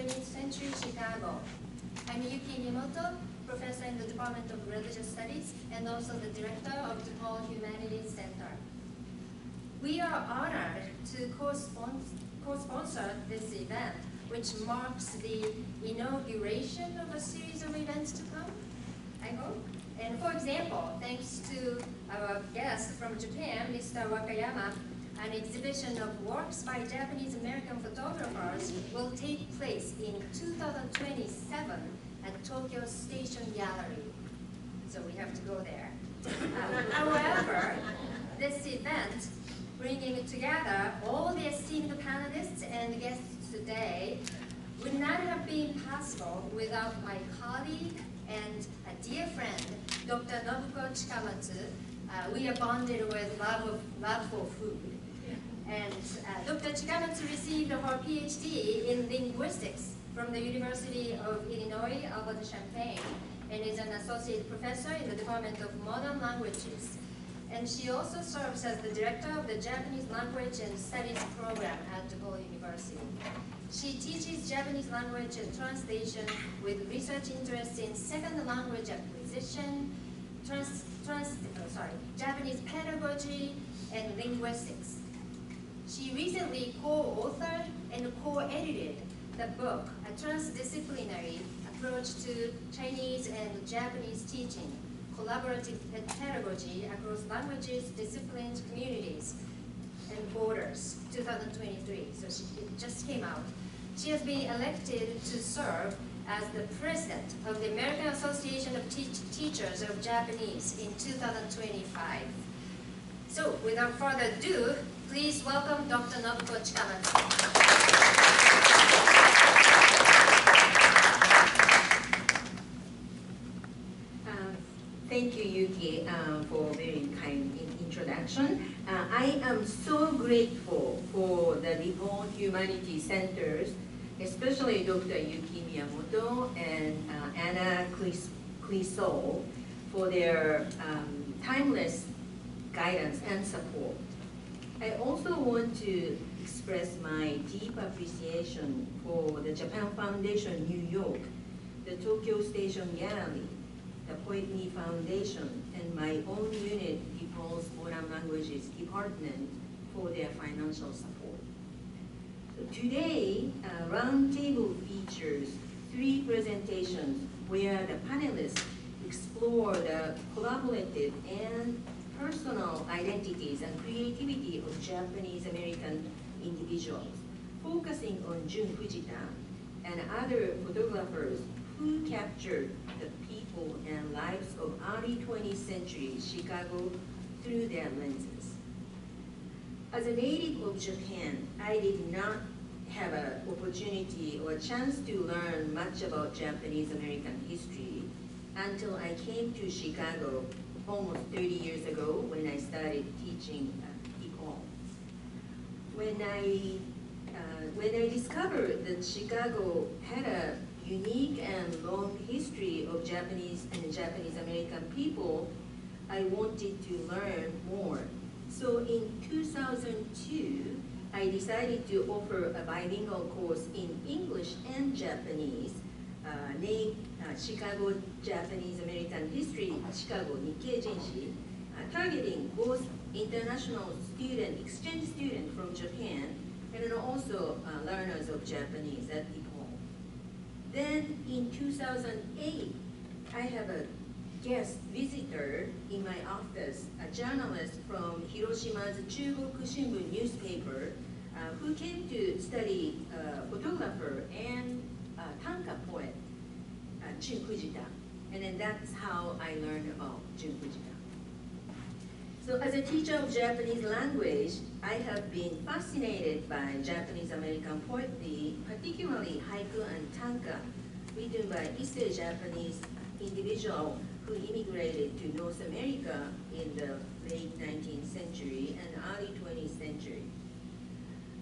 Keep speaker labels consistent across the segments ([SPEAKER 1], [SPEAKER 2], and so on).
[SPEAKER 1] 20th century Chicago. I'm Yasuhiro Ishimoto, professor in the Department of Religious Studies and also the director of DePaul Humanities Center. We are honored to co-sponsor this event, which marks the inauguration of a series of events to come, I hope. And for example, thanks to our guest from Japan, Mr. Wakayama, an exhibition of works by Japanese American photographers will take place in 2027 at Tokyo Station Gallery. So we have to go there. However, this event, bringing together all the esteemed panelists and guests today, would not have been possible without my colleague and a dear friend, Dr. Nobuko Chikamatsu. We are bonded with love for food. And Dr. Chikamatsu received her PhD in linguistics from the University of Illinois, Urbana-Champaign, and is an associate professor in the Department of Modern Languages. And she also serves as the director of the Japanese Language and Studies program at DePaul University. She teaches Japanese language and translation with research interests in second language acquisition, Japanese pedagogy, and linguistics. She recently co-authored and co-edited the book, A Transdisciplinary Approach to Chinese and Japanese Teaching, Collaborative Pedagogy Across Languages, Disciplines, Communities, and Borders, 2023. So it just came out. She has been elected to serve as the president of the American Association of Teachers of Japanese in 2025. So without further ado, please welcome Dr. Nobuko Chikamatsu.
[SPEAKER 2] Thank you, Yuki, for a very kind introduction. I am so grateful for the DePaul Humanities Centers, especially Dr. Yuki Miyamoto and Anna Clisol, for their timeless guidance and support. I also want to express my deep appreciation for the Japan Foundation New York, the Tokyo Station Gallery, the Poetry Foundation, and my own unit, DePaul's Foreign Languages Department, for their financial support. So today, Roundtable features 3 presentations where the panelists explore the collaborative and personal identities and creativity of Japanese American individuals, focusing on Jun Fujita and other photographers who captured the people and lives of early 20th century Chicago through their lenses. As a native of Japan, I did not have an opportunity or a chance to learn much about Japanese American history until I came to Chicago almost 30 years ago when I started teaching DePaul. When I discovered that Chicago had a unique and long history of Japanese and Japanese American people, I wanted to learn more. So in 2002, I decided to offer a bilingual course in English and Japanese named Chicago Japanese American History, Chicago Nikkei Jinshi, targeting both international exchange students from Japan and then also learners of Japanese at DePaul. Then in 2008, I have a guest visitor in my office, a journalist from Hiroshima's Chugoku Shimbun newspaper, who came to study photographer and tanka poet, Jun Fujita. And then that's how I learned about Jun Fujita. So as a teacher of Japanese language, I have been fascinated by Japanese American poetry, particularly haiku and tanka, written by Issei Japanese individual who immigrated to North America in the late 19th century and early 20th century.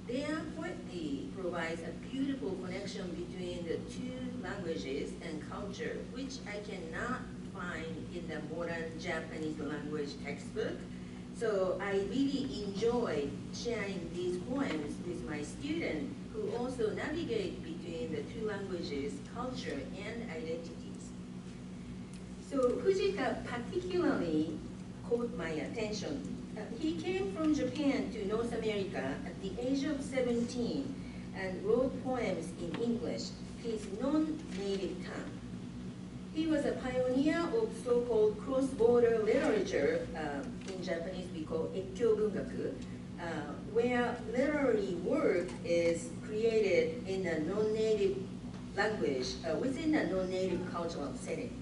[SPEAKER 2] Their poetry provides a beautiful connection between the 2 languages and culture, which I cannot find in the modern Japanese language textbook. So I really enjoy sharing these poems with my students who also navigate between between the two languages, culture, and identities. So Fujita particularly caught my attention. He came from Japan to North America at the age of 17 and wrote poems in English, his non-native tongue. He was a pioneer of so-called cross-border literature, in Japanese we call ekkyo bungaku, where literary work is created in a non-native language within a non-native cultural setting.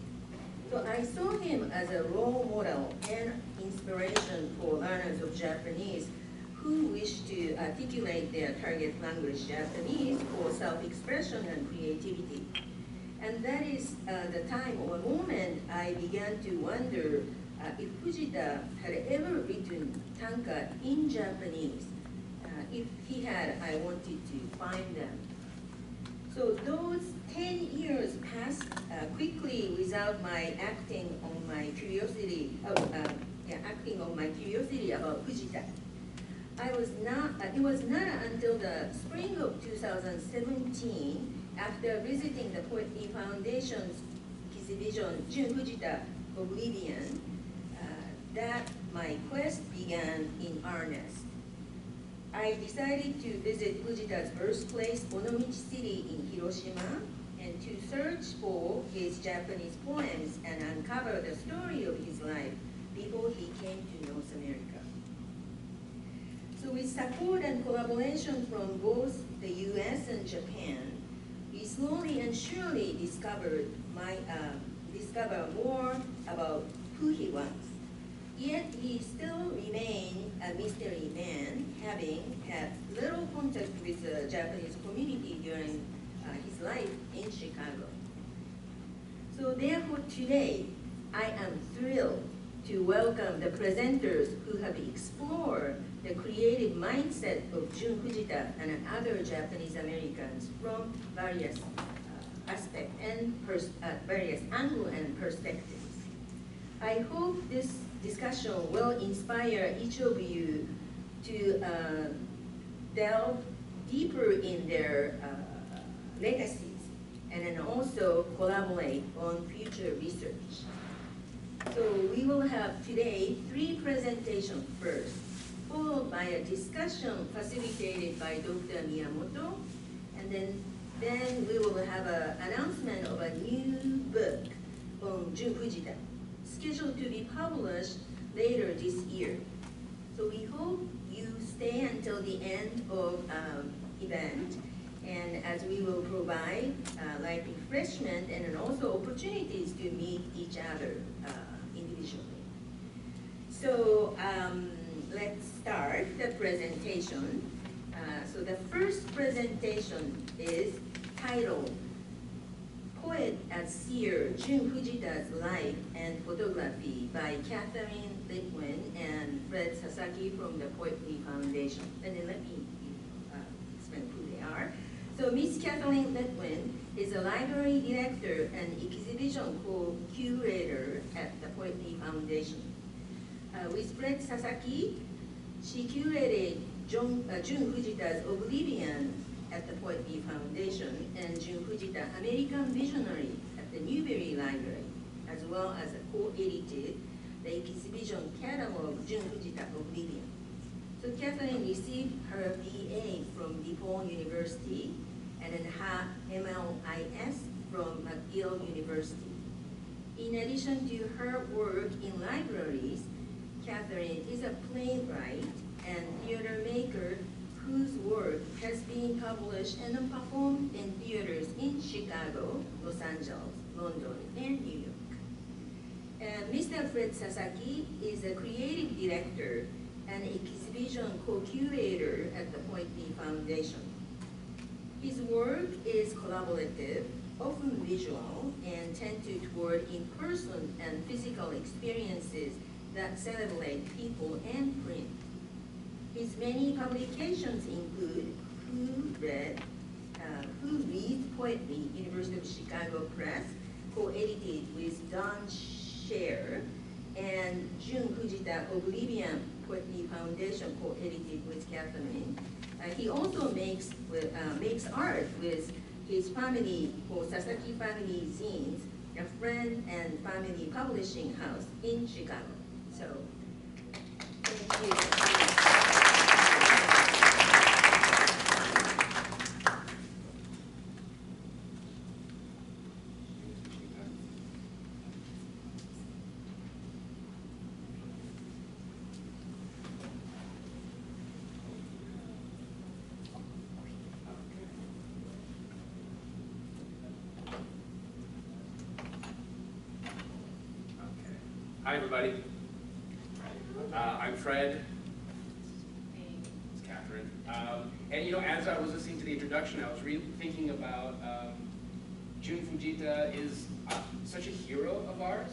[SPEAKER 2] So I saw him as a role model and inspiration for learners of Japanese who wish to articulate their target language Japanese for self-expression and creativity. And that is the time or moment I began to wonder if Fujita had ever written tanka in Japanese. If he had, I wanted to find them. So those 10 years passed quickly without my acting on my curiosity about Fujita. It was not until the spring of 2017, after visiting the Poetry Foundation's exhibition, Jun Fujita, Oblivion, that my quest began in earnest. I decided to visit Fujita's birthplace, Onomichi City in Hiroshima, and to search for his Japanese poems and uncover the story of his life before he came to North America. So with support and collaboration from both the US and Japan, we slowly and surely discover more about who he was. Yet he still remained a mystery man, having had little contact with the Japanese community during his life in Chicago. So therefore today, I am thrilled to welcome the presenters who have explored the creative mindset of Jun Fujita and other Japanese Americans from various aspects and various angles and perspectives. I hope this discussion will inspire each of you to delve deeper in their legacies and then also collaborate on future research. So we will have today 3 presentations first, followed by a discussion facilitated by Dr. Miyamoto, and then we will have an announcement of a new book on Jun Fujita, scheduled to be published later this year. So we hope you stay until the end of event, and as we will provide light refreshment and then also opportunities to meet each other individually. So let's start the presentation. So the first presentation is titled Poet and Seer Jun Fujita's Life and Photography by Catherine Litwin and Fred Sasaki from the Poetry Foundation. And then let me explain who they are. So Miss Catherine Litwin is a library director and exhibition curator at the Poetry Foundation. With Fred Sasaki, she curated Jun Fujita's Oblivion at the Poetry Foundation and Jun Fujita American Visionary at the Newberry Library, as well as co-edited the exhibition catalog Jun Fujita Oblivion. So Catherine received her BA from DePaul University and then her MLIS from McGill University. In addition to her work in libraries, Catherine is a playwright and theater maker whose work has been published and performed in theaters in Chicago, Los Angeles, London, and New York. And Mr. Fred Sasaki is a creative director and exhibition co-curator at the Poetry Foundation. His work is collaborative, often visual, and tended toward in-person and physical experiences that celebrate people and print. His many publications include Who Reads Poetry, University of Chicago Press, co-edited with Don Scher, and Jun Fujita Oblivion Poetry Foundation, co-edited with Catherine. He also makes art with his family, for Sasaki Family Zines, a friend and family publishing house in Chicago. So, thank you.
[SPEAKER 3] Hi, everybody. I'm Fred. It's Catherine. And as I was listening to the introduction, I was thinking about Jun Fujita is such a hero of ours,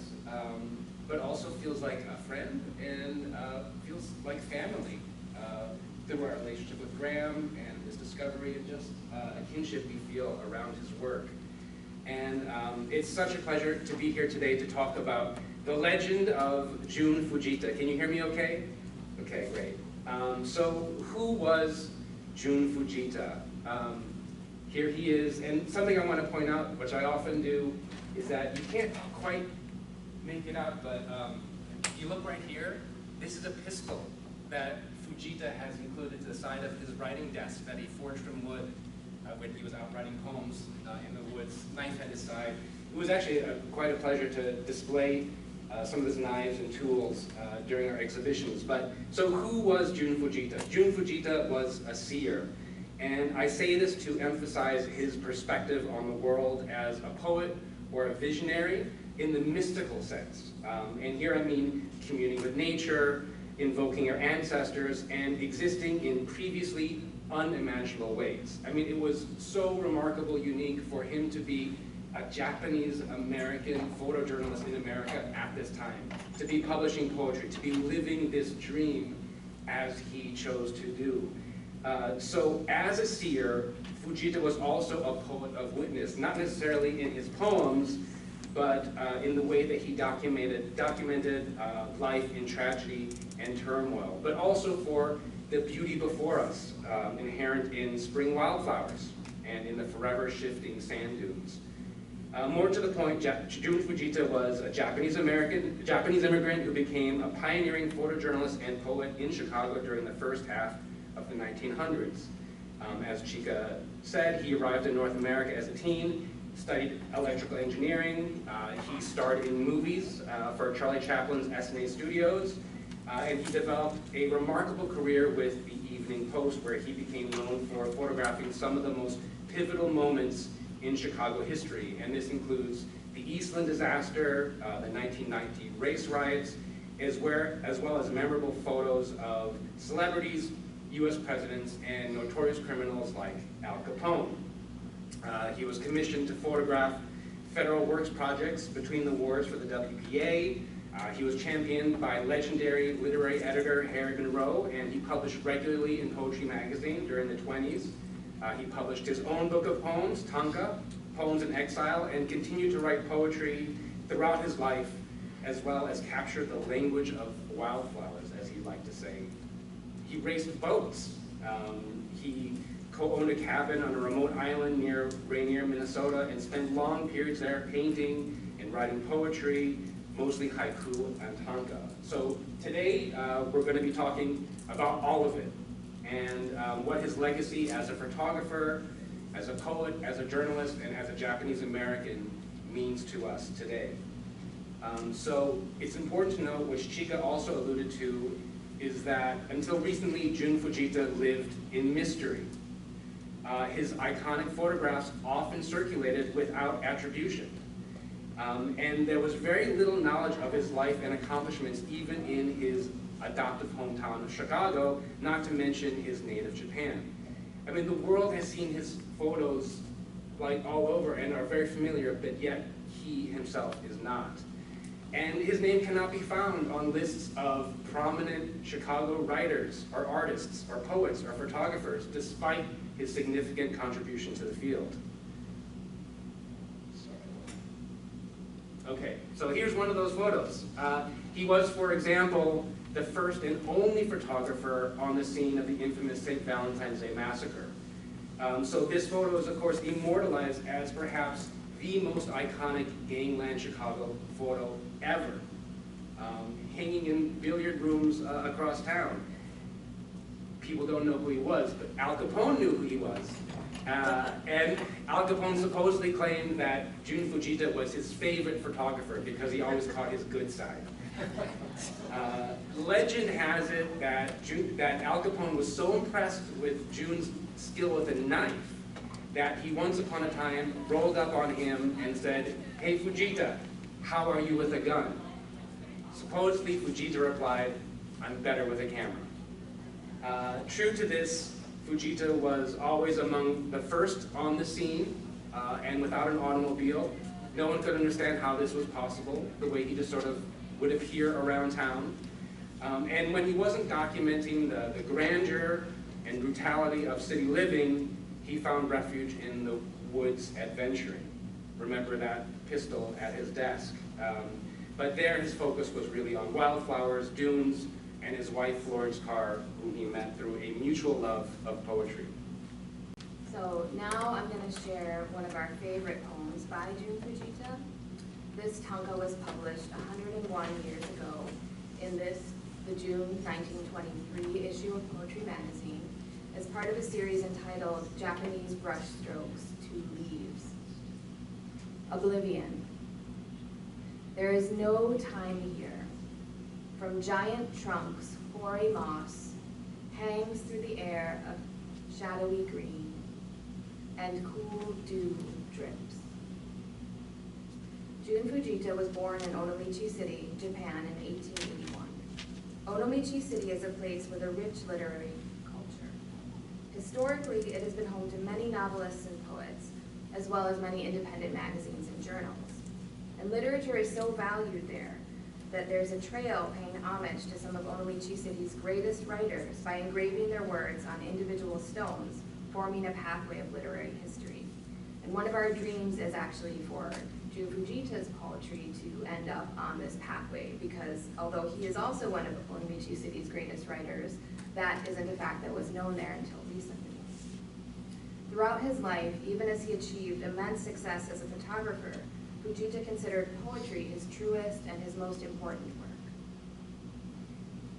[SPEAKER 3] but also feels like a friend and feels like family through our relationship with Graham and his discovery and just a kinship we feel around his work. And it's such a pleasure to be here today to talk about the legend of Jun Fujita. Can you hear me okay? Okay, great. So who was Jun Fujita? Here he is, and something I want to point out, which I often do, is that you can't quite make it out, but if you look right here, this is a pistol that Fujita has included to the side of his writing desk that he forged from wood when he was out writing poems in the woods, knife at his side. It was actually quite a pleasure to display some of his knives and tools during our exhibitions. So who was Jun Fujita? Jun Fujita was a seer. And I say this to emphasize his perspective on the world as a poet or a visionary in the mystical sense. And here I mean communing with nature, invoking our ancestors, and existing in previously unimaginable ways. I mean, it was so remarkable, unique for him to be a Japanese-American photojournalist in America at this time, to be publishing poetry, to be living this dream as he chose to do. So as a seer, Fujita was also a poet of witness, not necessarily in his poems, but in the way that he documented life in tragedy and turmoil, but also for the beauty before us, inherent in spring wildflowers and in the forever shifting sand dunes. More to the point, Jun Fujita was a Japanese immigrant who became a pioneering photojournalist and poet in Chicago during the first half of the 1900s. As Chika said, he arrived in North America as a teen, studied electrical engineering. He starred in movies for Charlie Chaplin's S&A Studios, and he developed a remarkable career with the Evening Post, where he became known for photographing some of the most pivotal moments in Chicago history, and this includes the Eastland disaster, the 1990 race riots, as well as memorable photos of celebrities, US presidents, and notorious criminals like Al Capone. He was commissioned to photograph federal works projects between the wars for the WPA. He was championed by legendary literary editor Harrigan Row, and he published regularly in Poetry Magazine during the 20s. He published his own book of poems, Tanka, Poems in Exile, and continued to write poetry throughout his life, as well as capture the language of wildflowers, as he liked to say. He raced boats. He co-owned a cabin on a remote island near Rainier, Minnesota, and spent long periods there painting and writing poetry, mostly haiku and tanka. So today, we're going to be talking about all of it, and what his legacy as a photographer, as a poet, as a journalist, and as a Japanese American means to us today. So it's important to note, which Chika also alluded to, is that until recently, Jun Fujita lived in mystery. His iconic photographs often circulated without attribution. And there was very little knowledge of his life and accomplishments even in his adoptive hometown of Chicago, not to mention his native Japan. I mean, the world has seen his photos like all over and are very familiar, but yet he himself is not. And his name cannot be found on lists of prominent Chicago writers or artists or poets or photographers, despite his significant contribution to the field. Okay, so here's one of those photos. He was, for example, the first and only photographer on the scene of the infamous St. Valentine's Day massacre. So this photo is, of course, immortalized as perhaps the most iconic Gangland Chicago photo ever, hanging in billiard rooms across town. People don't know who he was, but Al Capone knew who he was. And Al Capone supposedly claimed that Jun Fujita was his favorite photographer because he always caught his good side. Legend has it that Al Capone was so impressed with Jun's skill with a knife that he once upon a time rolled up on him and said, "Hey Fujita, how are you with a gun?" Supposedly Fujita replied, "I'm better with a camera." True to this, Fujita was always among the first on the scene, and without an automobile. No one could understand how this was possible, the way he just sort of would appear around town. And when he wasn't documenting the grandeur and brutality of city living, he found refuge in the woods adventuring. Remember that pistol at his desk. But there his focus was really on wildflowers, dunes, and his wife Florence Carr, whom he met through a mutual love of poetry.
[SPEAKER 4] So now I'm going to share one of our favorite poems by Jun Fujita. This tanka was published 101 years ago in the June 1923 issue of Poetry Magazine as part of a series entitled Japanese Brushstrokes, 2 Leaves. Oblivion. There is no time here. From giant trunks, hoary moss hangs through the air of shadowy green, and cool dew drips. Jun Fujita was born in Onomichi City, Japan in 1881. Onomichi City is a place with a rich literary culture. Historically, it has been home to many novelists and poets, as well as many independent magazines and journals. And literature is so valued there that there's a trail paying homage to some of Onomichi City's greatest writers by engraving their words on individual stones, forming a pathway of literary history. And one of our dreams is actually for Jun Fujita's poetry to end up on this pathway, because although he is also one of Onomichi City's greatest writers, that isn't a fact that was known there until recently. Throughout his life, even as he achieved immense success as a photographer, Fujita considered poetry his truest and his most important work.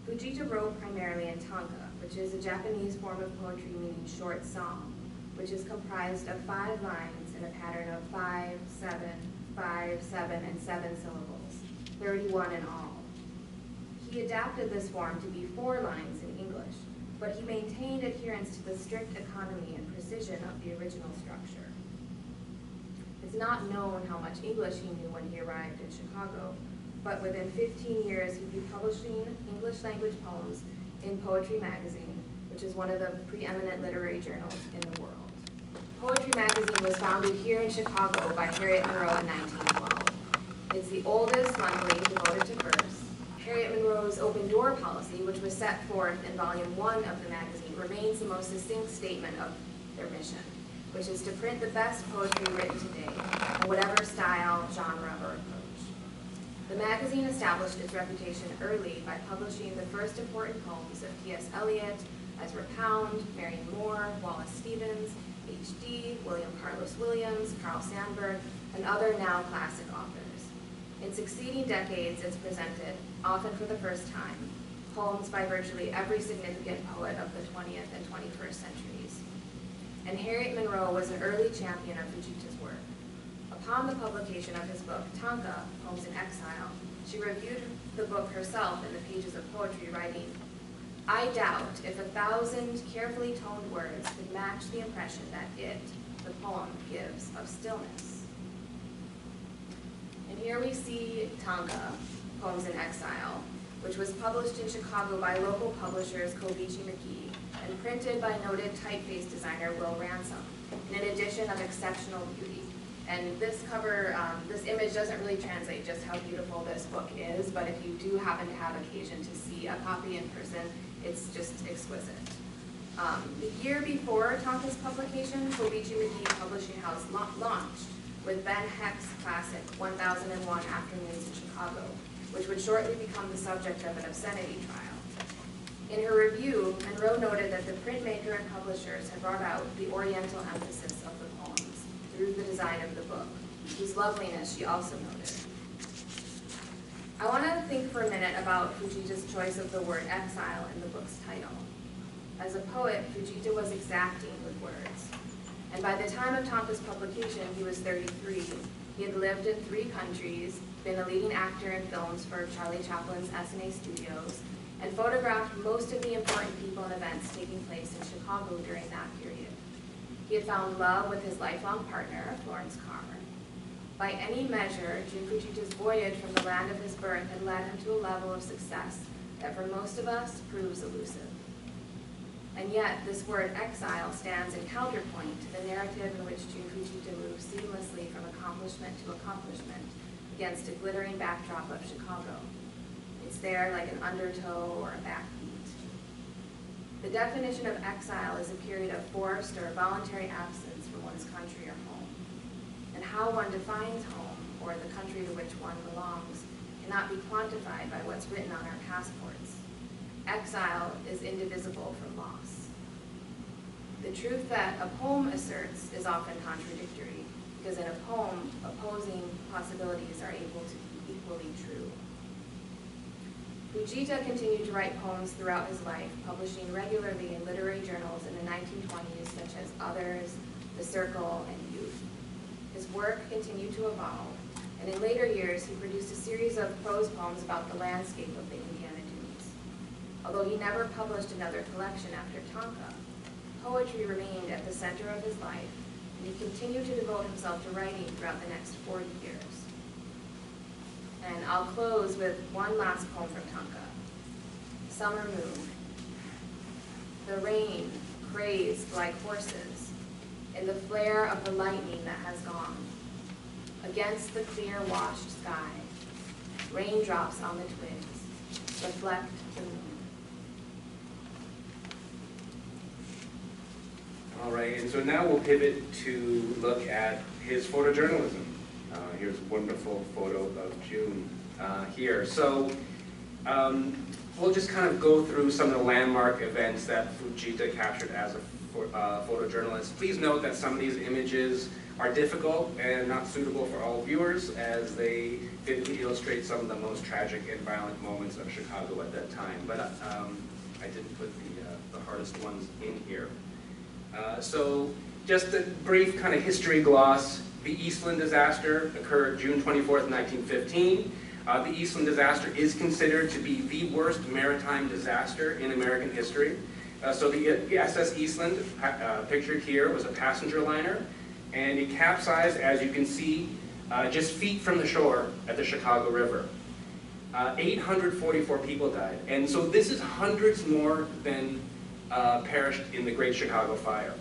[SPEAKER 4] Fujita wrote primarily in tanka, which is a Japanese form of poetry meaning short song, which is comprised of 5 lines in a pattern of 5, 7, 5, 7, and 7 syllables, 31 in all. He adapted this form to be 4 lines in English, but he maintained adherence to the strict economy and precision of the original structure. It's not known how much English he knew when he arrived in Chicago, but within 15 years he'd be publishing English language poems in Poetry Magazine, which is one of the preeminent literary journals in the world. Poetry Magazine was founded here in Chicago by Harriet Monroe in 1912. It's the oldest monthly devoted to verse. Harriet Monroe's open door policy, which was set forth in volume 1 of the magazine, remains the most succinct statement of their mission, which is to print the best poetry written today, in whatever style, genre, or approach. The magazine established its reputation early by publishing the first important poems of T.S. Eliot, Ezra Pound, Marion Moore, Wallace Stevens, H.D., William Carlos Williams, Carl Sandburg, and other now classic authors. In succeeding decades, it's presented, often for the first time, poems by virtually every significant poet of the 20th and 21st centuries. And Harriet Monroe was an early champion of Fujita's work. Upon the publication of his book, Tanka, Poems in Exile, she reviewed the book herself in the pages of poetry, writing, "I doubt if 1,000 carefully toned words could match the impression that it, the poem, gives of stillness." And here we see Tanka, Poems in Exile, which was published in Chicago by local publishers Kobichi McKee and printed by noted typeface designer Will Ransom in an edition of exceptional beauty. And this cover, this image doesn't really translate just how beautiful this book is, but if you do happen to have occasion to see a copy in person, it's just exquisite. The year before Tanka's publication, Kobichi McKee Publishing House launched with Ben Heck's classic 1001 Afternoons in Chicago, which would shortly become the subject of an obscenity trial. In her review, Monroe noted that the printmaker and publishers had brought out the oriental emphasis of the poems through the design of the book, whose loveliness she also noted. I want to think for a minute about Fujita's choice of the word exile in the book's title. As a poet, Fujita was exacting with words. And by the time of Tonka's publication, he was 33. He had lived in 3 countries, been a leading actor in films for Charlie Chaplin's S&A Studios, and photographed most of the important people and events taking place in Chicago during that period. He had found love with his lifelong partner, Florence Carr. By any measure, Jun Fujita's voyage from the land of his birth had led him to a level of success that for most of us proves elusive. And yet, this word exile stands in counterpoint to the narrative in which Jun Fujita moves seamlessly from accomplishment to accomplishment against a glittering backdrop of Chicago. It's there like an undertow or a backbeat. The definition of exile is a period of forced or voluntary absence from one's country or home. And how one defines home, or the country to which one belongs, cannot be quantified by what's written on our passports. Exile is indivisible from loss. The truth that a poem asserts is often contradictory, because in a poem, opposing possibilities are able to be equally true. Fujita continued to write poems throughout his life, publishing regularly in literary journals in the 1920s, such as Others, The Circle, and Youth. His work continued to evolve, and in later years he produced a series of prose poems about the landscape of the Indiana Dunes. Although he never published another collection after Tonka, poetry remained at the center of his life, and he continued to devote himself to writing throughout the next 40 years. And I'll close with one last poem from Tonka, Summer Moon. The rain crazed like horses in the flare of the lightning that has gone. Against the clear washed sky, raindrops on the twigs reflect the moon.
[SPEAKER 3] All right, and so now we'll pivot to look at his photojournalism. Here's a wonderful photo of Jun here. So we'll just kind of go through some of the landmark events that Fujita captured as a photojournalist. Please note that some of these images are difficult and not suitable for all viewers, as they vividly illustrate some of the most tragic and violent moments of Chicago at that time. But I didn't put the hardest ones in here. So just a brief kind of history gloss. The Eastland disaster occurred June 24th, 1915. The Eastland disaster is considered to be the worst maritime disaster in American history. So the SS Eastland, pictured here, was a passenger liner, and it capsized, as you can see, just feet from the shore at the Chicago River. 844 people died, and so this is hundreds more than perished in the Great Chicago Fire.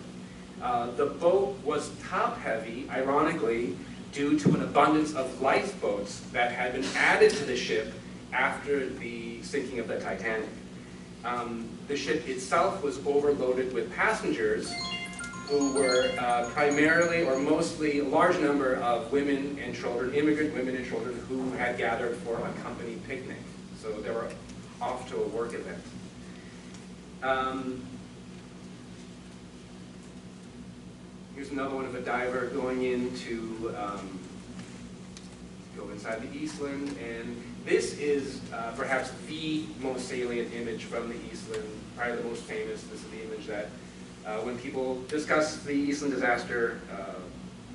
[SPEAKER 3] The boat was top-heavy, ironically, due to an abundance of lifeboats that had been added to the ship after the sinking of the Titanic. The ship itself was overloaded with passengers who were primarily or mostly a large number of women and children, immigrant women and children who had gathered for a company picnic. So they were off to a work event. Here's another one of a diver going in to go inside the Eastland, and this is perhaps the most salient image from the Eastland, probably the most famous. This is the image that when people discuss the Eastland disaster,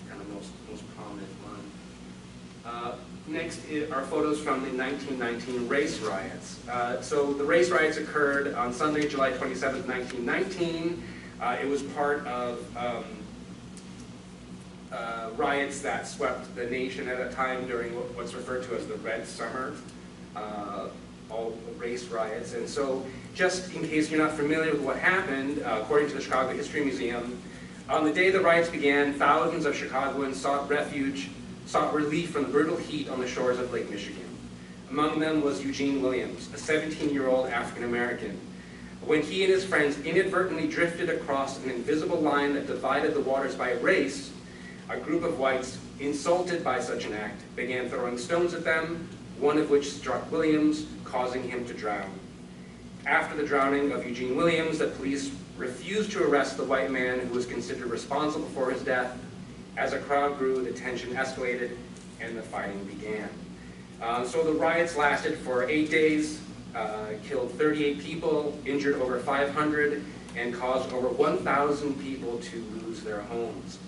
[SPEAKER 3] kind of most prominent one. Next are photos from the 1919 race riots. So the race riots occurred on Sunday, July 27th, 1919. It was part of riots that swept the nation at a time during what's referred to as the Red Summer, all the race riots. And so, just in case you're not familiar with what happened, according to the Chicago History Museum, on the day the riots began, thousands of Chicagoans sought relief from the brutal heat on the shores of Lake Michigan. Among them was Eugene Williams, a 17-year-old African-American. When he and his friends inadvertently drifted across an invisible line that divided the waters by race, a group of whites, insulted by such an act, began throwing stones at them, one of which struck Williams, causing him to drown. after the drowning of Eugene Williams, the police refused to arrest the white man who was considered responsible for his death. As a crowd grew, the tension escalated and the fighting began. So the riots lasted for 8 days, killed 38 people, injured over 500, and caused over 1,000 people to lose their homes.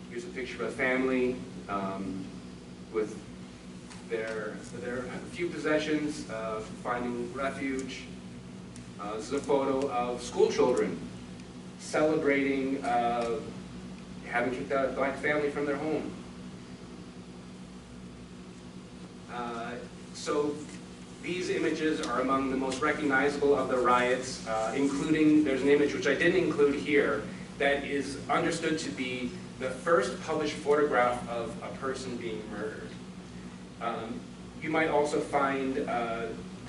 [SPEAKER 3] Here's a picture of a family with their few possessions, finding refuge. This is a photo of school children celebrating having kicked out a black family from their home. So these images are among the most recognizable of the riots, including, there's an image which I didn't include here, that is understood to be the first published photograph of a person being murdered. You might also find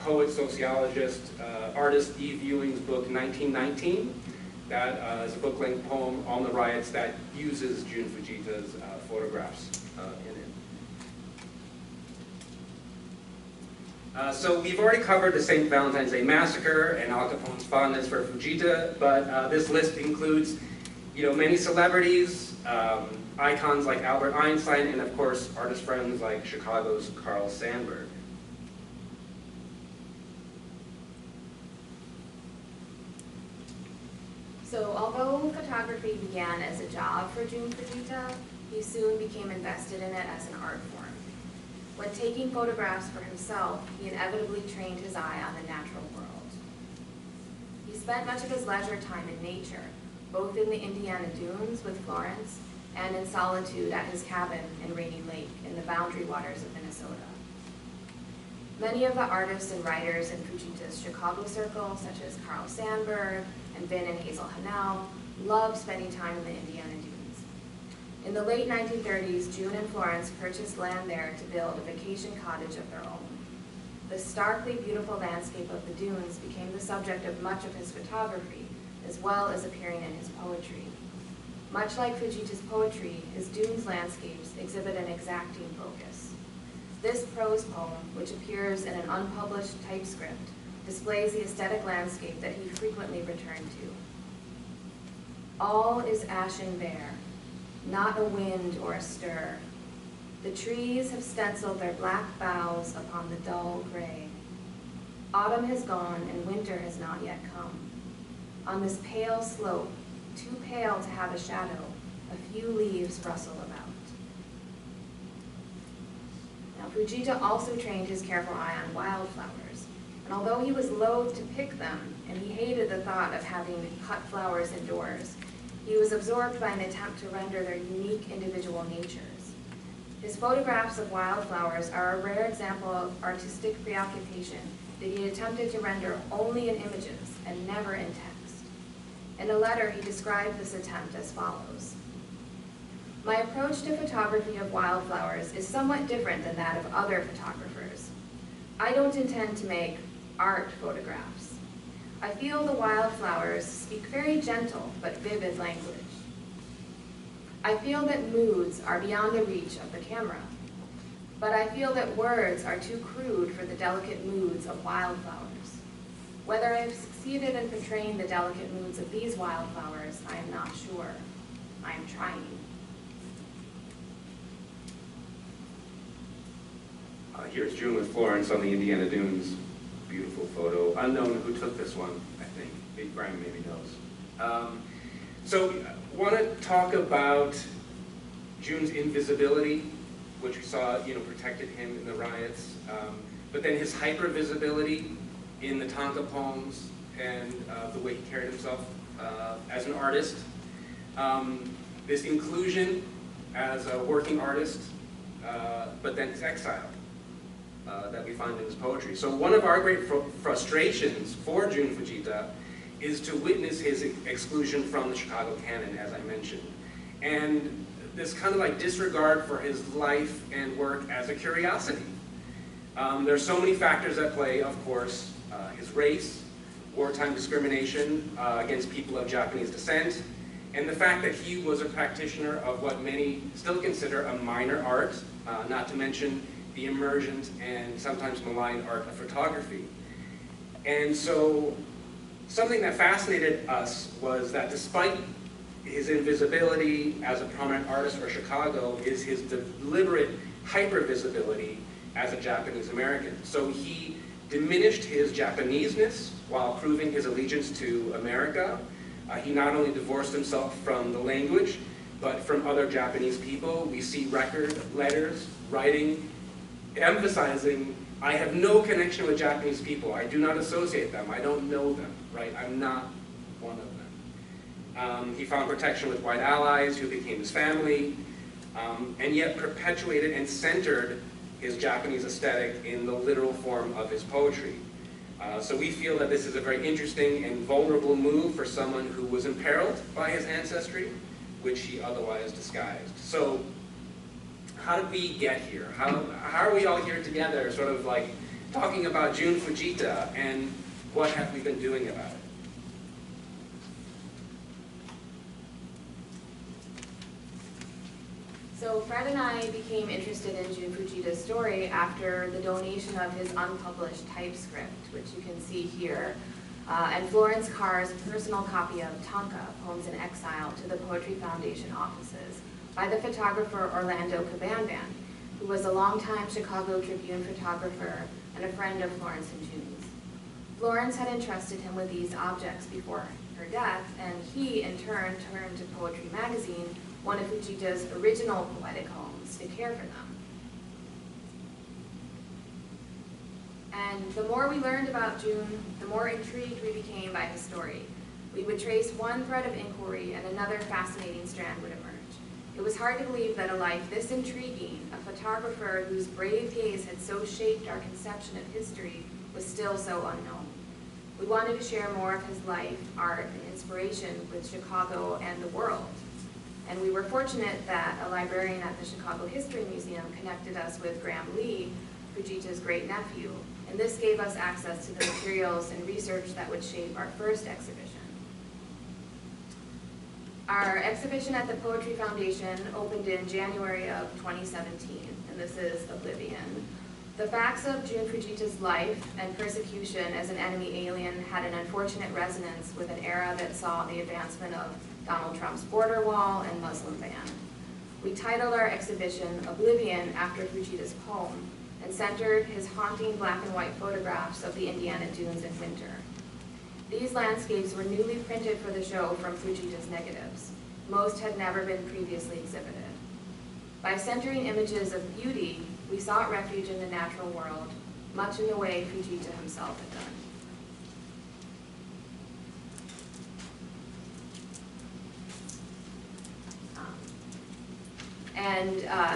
[SPEAKER 3] poet, sociologist, artist Eve Ewing's book 1919. That is a book-length poem on the riots that uses Jun Fujita's photographs in it. So we've already covered the St. Valentine's Day Massacre and Al Capone's fondness for Fujita, but this list includes, many celebrities, icons like Albert Einstein, and of course, artist friends like Chicago's Carl Sandburg.
[SPEAKER 4] So although photography began as a job for Jun Fujita, he soon became invested in it as an art form. When taking photographs for himself, he inevitably trained his eye on the natural world. He spent much of his leisure time in nature, both in the Indiana Dunes with Florence and in solitude at his cabin in Rainy Lake in the boundary waters of Minnesota. Many of the artists and writers in Fujita's Chicago circle, such as Carl Sandburg and Vin and Hazel Hannell, loved spending time in the Indiana Dunes. In the late 1930s, Jun and Florence purchased land there to build a vacation cottage of their own. The starkly beautiful landscape of the dunes became the subject of much of his photography, as well as appearing in his poetry. Much like Fujita's poetry, his dunes landscapes exhibit an exacting focus. This prose poem, which appears in an unpublished typescript, displays the aesthetic landscape that he frequently returned to. All is ashen bare, not a wind or a stir. The trees have stenciled their black boughs upon the dull gray. Autumn has gone and winter has not yet come. On this pale slope, too pale to have a shadow, a few leaves rustle about. Now, Fujita also trained his careful eye on wildflowers, and although he was loath to pick them, and he hated the thought of having cut flowers indoors, he was absorbed by an attempt to render their unique individual natures. His photographs of wildflowers are a rare example of artistic preoccupation that he attempted to render only in images and never in text. In a letter, he described this attempt as follows: "My approach to photography of wildflowers is somewhat different than that of other photographers. I don't intend to make art photographs. I feel the wildflowers speak very gentle but vivid language. I feel that moods are beyond the reach of the camera, but I feel that words are too crude for the delicate moods of wildflowers. Whether I've succeeded in portraying the delicate moods of these wildflowers, I am not sure. I am trying."
[SPEAKER 3] Here's Jun with Florence on the Indiana Dunes. Beautiful photo. Unknown who took this one, I think. Brian maybe knows. So I want to talk about Jun's invisibility, which we saw, protected him in the riots, but then his hyper-visibility in the Tanka poems and the way he carried himself as an artist. This inclusion as a working artist, but then his exile that we find in his poetry. So one of our great frustrations for Jun Fujita is to witness his exclusion from the Chicago canon, as I mentioned, and this kind of like disregard for his life and work as a curiosity. There's so many factors at play, of course, his race, wartime discrimination against people of Japanese descent, and the fact that he was a practitioner of what many still consider a minor art, not to mention the emergent and sometimes maligned art of photography. And so something that fascinated us was that despite his invisibility as a prominent artist for Chicago is his deliberate hypervisibility as a Japanese American. So he diminished his Japaneseness while proving his allegiance to America. He not only divorced himself from the language, but from other Japanese people. We see record letters, writing, emphasizing, I have no connection with Japanese people. I do not associate them. I don't know them, right? I'm not one of them. He found protection with white allies who became his family, and yet perpetuated and centered his Japanese aesthetic in the literal form of his poetry. So we feel that this is a very interesting and vulnerable move for someone who was imperiled by his ancestry, which he otherwise disguised. So how did we get here? How are we all here together, sort of like talking about Jun Fujita, and what have we been doing about it?
[SPEAKER 4] So Fred and I became interested in Jun Fujita's story after the donation of his unpublished typescript, which you can see here, and Florence Carr's personal copy of Tanka, Poems in Exile, to the Poetry Foundation offices by the photographer Orlando Cabanban, who was a longtime Chicago Tribune photographer and a friend of Florence and Jun's. Florence had entrusted him with these objects before her death, and he, in turn, turned to Poetry Magazine, one of Fujita's original poetic homes, to care for them. And the more we learned about Jun, the more intrigued we became by his story. We would trace one thread of inquiry and another fascinating strand would emerge. It was hard to believe that a life this intriguing, a photographer whose brave gaze had so shaped our conception of history, was still so unknown. We wanted to share more of his life, art, and inspiration with Chicago and the world. And we were fortunate that a librarian at the Chicago History Museum connected us with Graham Lee, Fujita's great-nephew, and this gave us access to the materials and research that would shape our first exhibition. Our exhibition at the Poetry Foundation opened in January of 2017, and this is Oblivion. The facts of Jun Fujita's life and persecution as an enemy alien had an unfortunate resonance with an era that saw the advancement of Donald Trump's border wall and Muslim ban. We titled our exhibition Oblivion after Fujita's poem and centered his haunting black and white photographs of the Indiana dunes in winter. These landscapes were newly printed for the show from Fujita's negatives. Most had never been previously exhibited. By centering images of beauty, we sought refuge in the natural world, much in the way Fujita himself had done.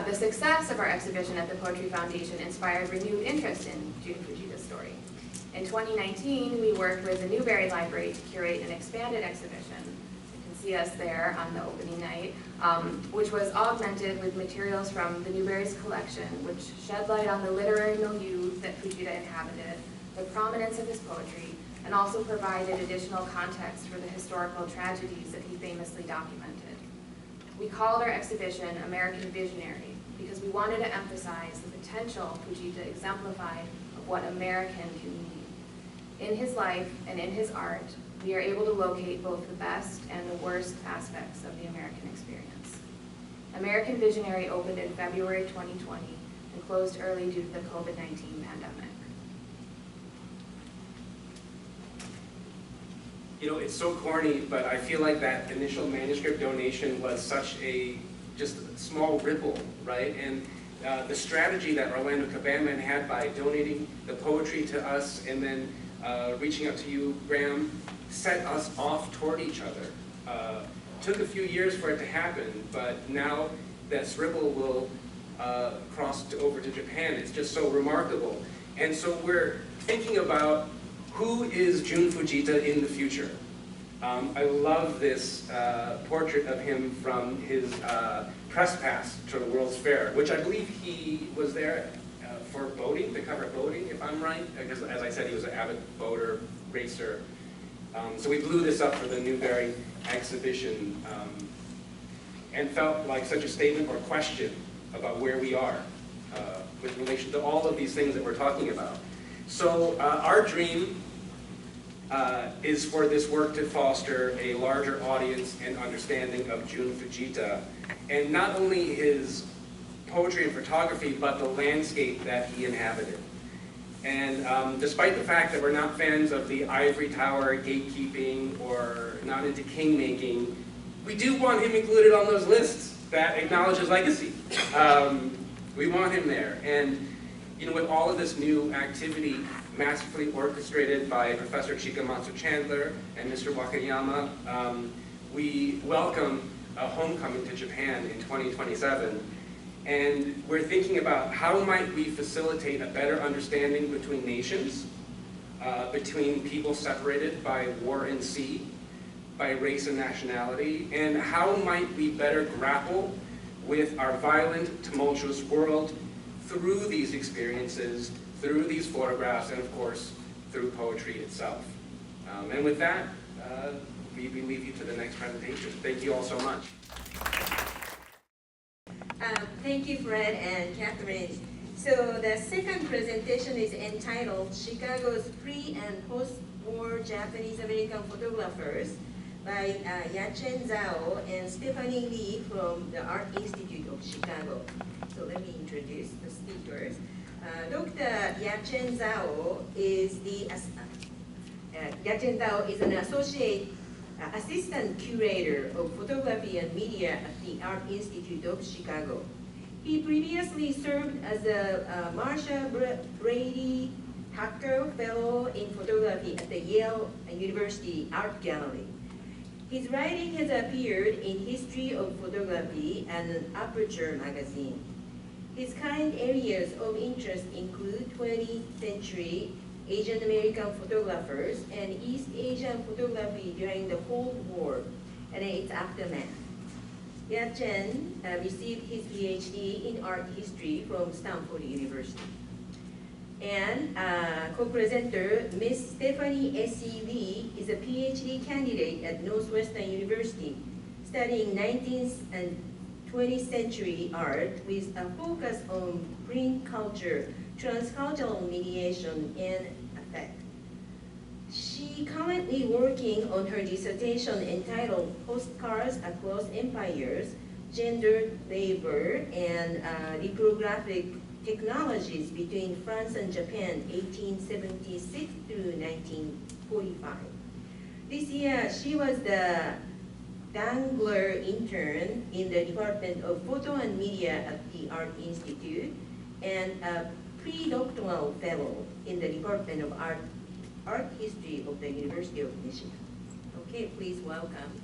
[SPEAKER 4] The success of our exhibition at the Poetry Foundation inspired renewed interest in Jun Fujita's story. In 2019, we worked with the Newberry Library to curate an expanded exhibition. You can see us there on the opening night, which was augmented with materials from the Newberry's collection, which shed light on the literary milieu that Fujita inhabited, the prominence of his poetry, and also provided additional context for the historical tragedies that he famously documented. We called our exhibition American Visionary because we wanted to emphasize the potential Fujita exemplified of what American can mean. In his life and in his art, we are able to locate both the best and the worst aspects of the American experience. American Visionary opened in February 2020 and closed early due to the COVID-19 pandemic.
[SPEAKER 3] You know, it's so corny, but I feel like that initial manuscript donation was such a just small ripple, right? And the strategy that Orlando Cabanban had by donating the poetry to us and then reaching out to you, Graham, set us off toward each other. Took a few years for it to happen, but now this ripple will cross over to Japan. It's just so remarkable. And so we're thinking about who is Jun Fujita in the future. I love this portrait of him from his press pass to the World's Fair, which I believe he was there for boating, to cover boating, if I'm right, because as I said, he was an avid boater, racer. So we blew this up for the Newberry exhibition and felt like such a statement or question about where we are with relation to all of these things that we're talking about. So our dream is for this work to foster a larger audience and understanding of Jun Fujita, and not only his poetry and photography, but the landscape that he inhabited. And despite the fact that we're not fans of the ivory tower gatekeeping or not into king making, we do want him included on those lists that acknowledge his legacy. We want him there. And you know, with all of this new activity masterfully orchestrated by Professor Chikamatsu Chandler and Mr. Wakayama, we welcome a homecoming to Japan in 2027. And we're thinking about how might we facilitate a better understanding between nations, between people separated by war and sea, by race and nationality, and how might we better grapple with our violent, tumultuous world through these experiences, through these photographs, and of course, through poetry itself. And with that, we leave you to the next presentation. Thank you all so much.
[SPEAKER 2] Thank you, Fred and Catherine. So the second presentation is entitled Chicago's Pre- and Post-War Japanese-American Photographers by Yachen Zhao and Stephanie Lee from the Art Institute of Chicago. So let me introduce the speakers. Dr. Yachen Zhao is an associate assistant curator of photography and media at the Art Institute of Chicago. He previously served as a Marsha Brady Hacker Fellow in Photography at the Yale University Art Gallery. His writing has appeared in History of Photography and Aperture magazine. His current areas of interest include 20th century Asian American photographers and East Asian photography during the Cold War and its aftermath. Yachen received his PhD in art history from Stanford University. And co-presenter, Ms. Stephanie S.E. Lee is a PhD candidate at Northwestern University, studying 19th and 20th century art with a focus on print culture, transcultural mediation, and effect. She currently working on her dissertation entitled Postcards Across Empires, Gendered Labor and Reprographic Technologies Between France and Japan, 1876 through 1945. This year, she was the Dangler intern in the Department of Photo and Media at the Art Institute and a pre-doctoral fellow in the Department of Art History of the University of Michigan. Okay, please welcome.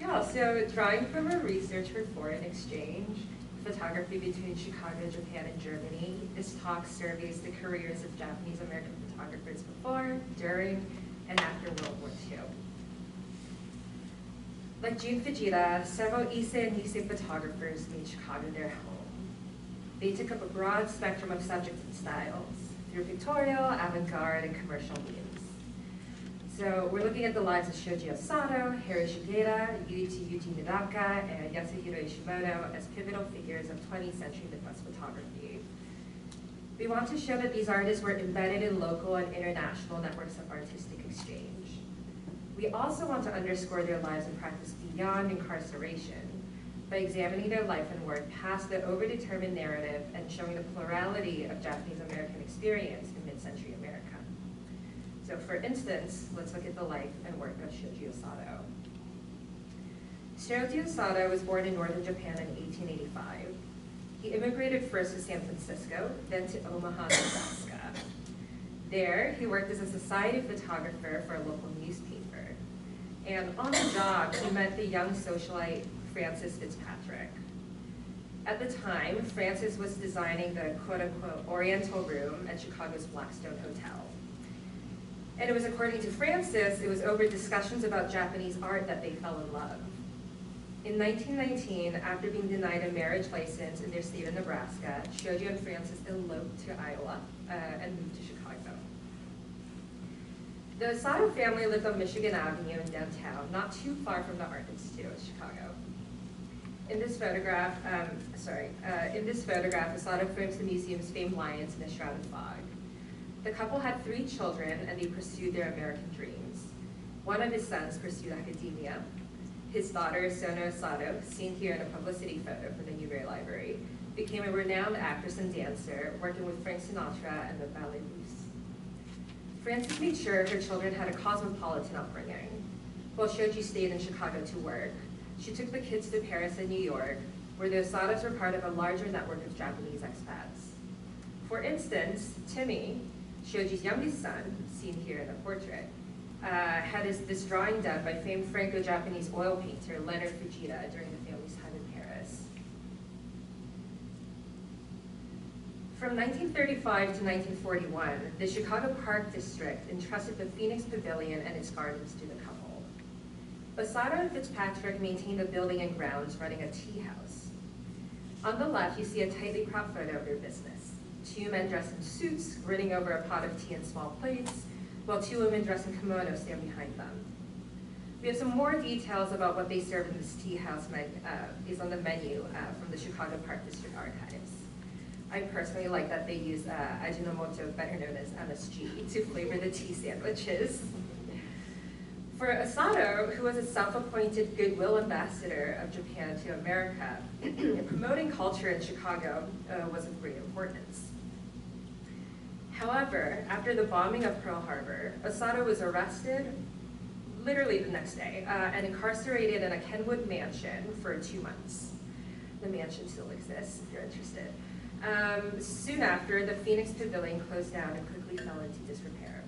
[SPEAKER 5] Yeah, so drawing from a research for foreign exchange, photography between Chicago, Japan, and Germany, this talk surveys the careers of Japanese American photographers before, during, and after World War II. Like Jun Fujita, several Issei and Nisei photographers made Chicago their home. They took up a broad spectrum of subjects and styles, through pictorial, avant-garde, and commercial means. So we're looking at the lives of Shoji Osato, Harry Shigeta, Yuichi Nidaka, and Yasuhiro Ishimoto as pivotal figures of 20th century Midwest photography. We want to show that these artists were embedded in local and international networks of artistic exchange. We also want to underscore their lives and practice beyond incarceration by examining their life and work past the overdetermined narrative and showing the plurality of Japanese American experience in mid-century America. So for instance, let's look at the life and work of Shoji Osato. Shoji Osato was born in northern Japan in 1885. He immigrated first to San Francisco, then to Omaha, Nebraska. There, he worked as a society photographer for a local newspaper. And on the job, he met the young socialite Francis Fitzpatrick. At the time, Francis was designing the quote-unquote Oriental Room at Chicago's Blackstone Hotel. And it was according to Francis, it was over discussions about Japanese art that they fell in love. In 1919, after being denied a marriage license in their state of Nebraska, Shoji and Francis eloped to Iowa and moved to Chicago. The Osato family lived on Michigan Avenue in downtown, not too far from the Art Institute of Chicago. In this photograph, Osato frames the museum's famed lions in a shrouded fog. The couple had 3 children, and they pursued their American dreams. One of his sons pursued academia. His daughter, Sono Sato, seen here in a publicity photo from the Newberry Library, became a renowned actress and dancer, working with Frank Sinatra and the Ballet Russe. Frances made sure her children had a cosmopolitan upbringing. While Shoji stayed in Chicago to work, she took the kids to Paris and New York, where the Osadas were part of a larger network of Japanese expats. For instance, Timmy, Shoji's youngest son, seen here in the portrait, had this drawing done by famed Franco-Japanese oil painter Leonard Fujita during the family's time in Paris. From 1935 to 1941, the Chicago Park District entrusted the Phoenix Pavilion and its gardens to the couple. Osada and Fitzpatrick maintained the building and grounds, running a tea house. On the left, you see a tightly cropped photo of their business. 2 men dressed in suits, grinning over a pot of tea and small plates, while 2 women dressed in kimonos stand behind them. We have some more details about what they serve in this tea house is on the menu from the Chicago Park District Archives. I personally like that they use Ajinomoto, better known as MSG, to flavor the tea sandwiches. For Osato, who was a self-appointed goodwill ambassador of Japan to America, promoting culture in Chicago was of great importance. However, after the bombing of Pearl Harbor, Osato was arrested literally the next day and incarcerated in a Kenwood mansion for 2 months. The mansion still exists if you're interested. Soon after, the Phoenix Pavilion closed down and quickly fell into disrepair.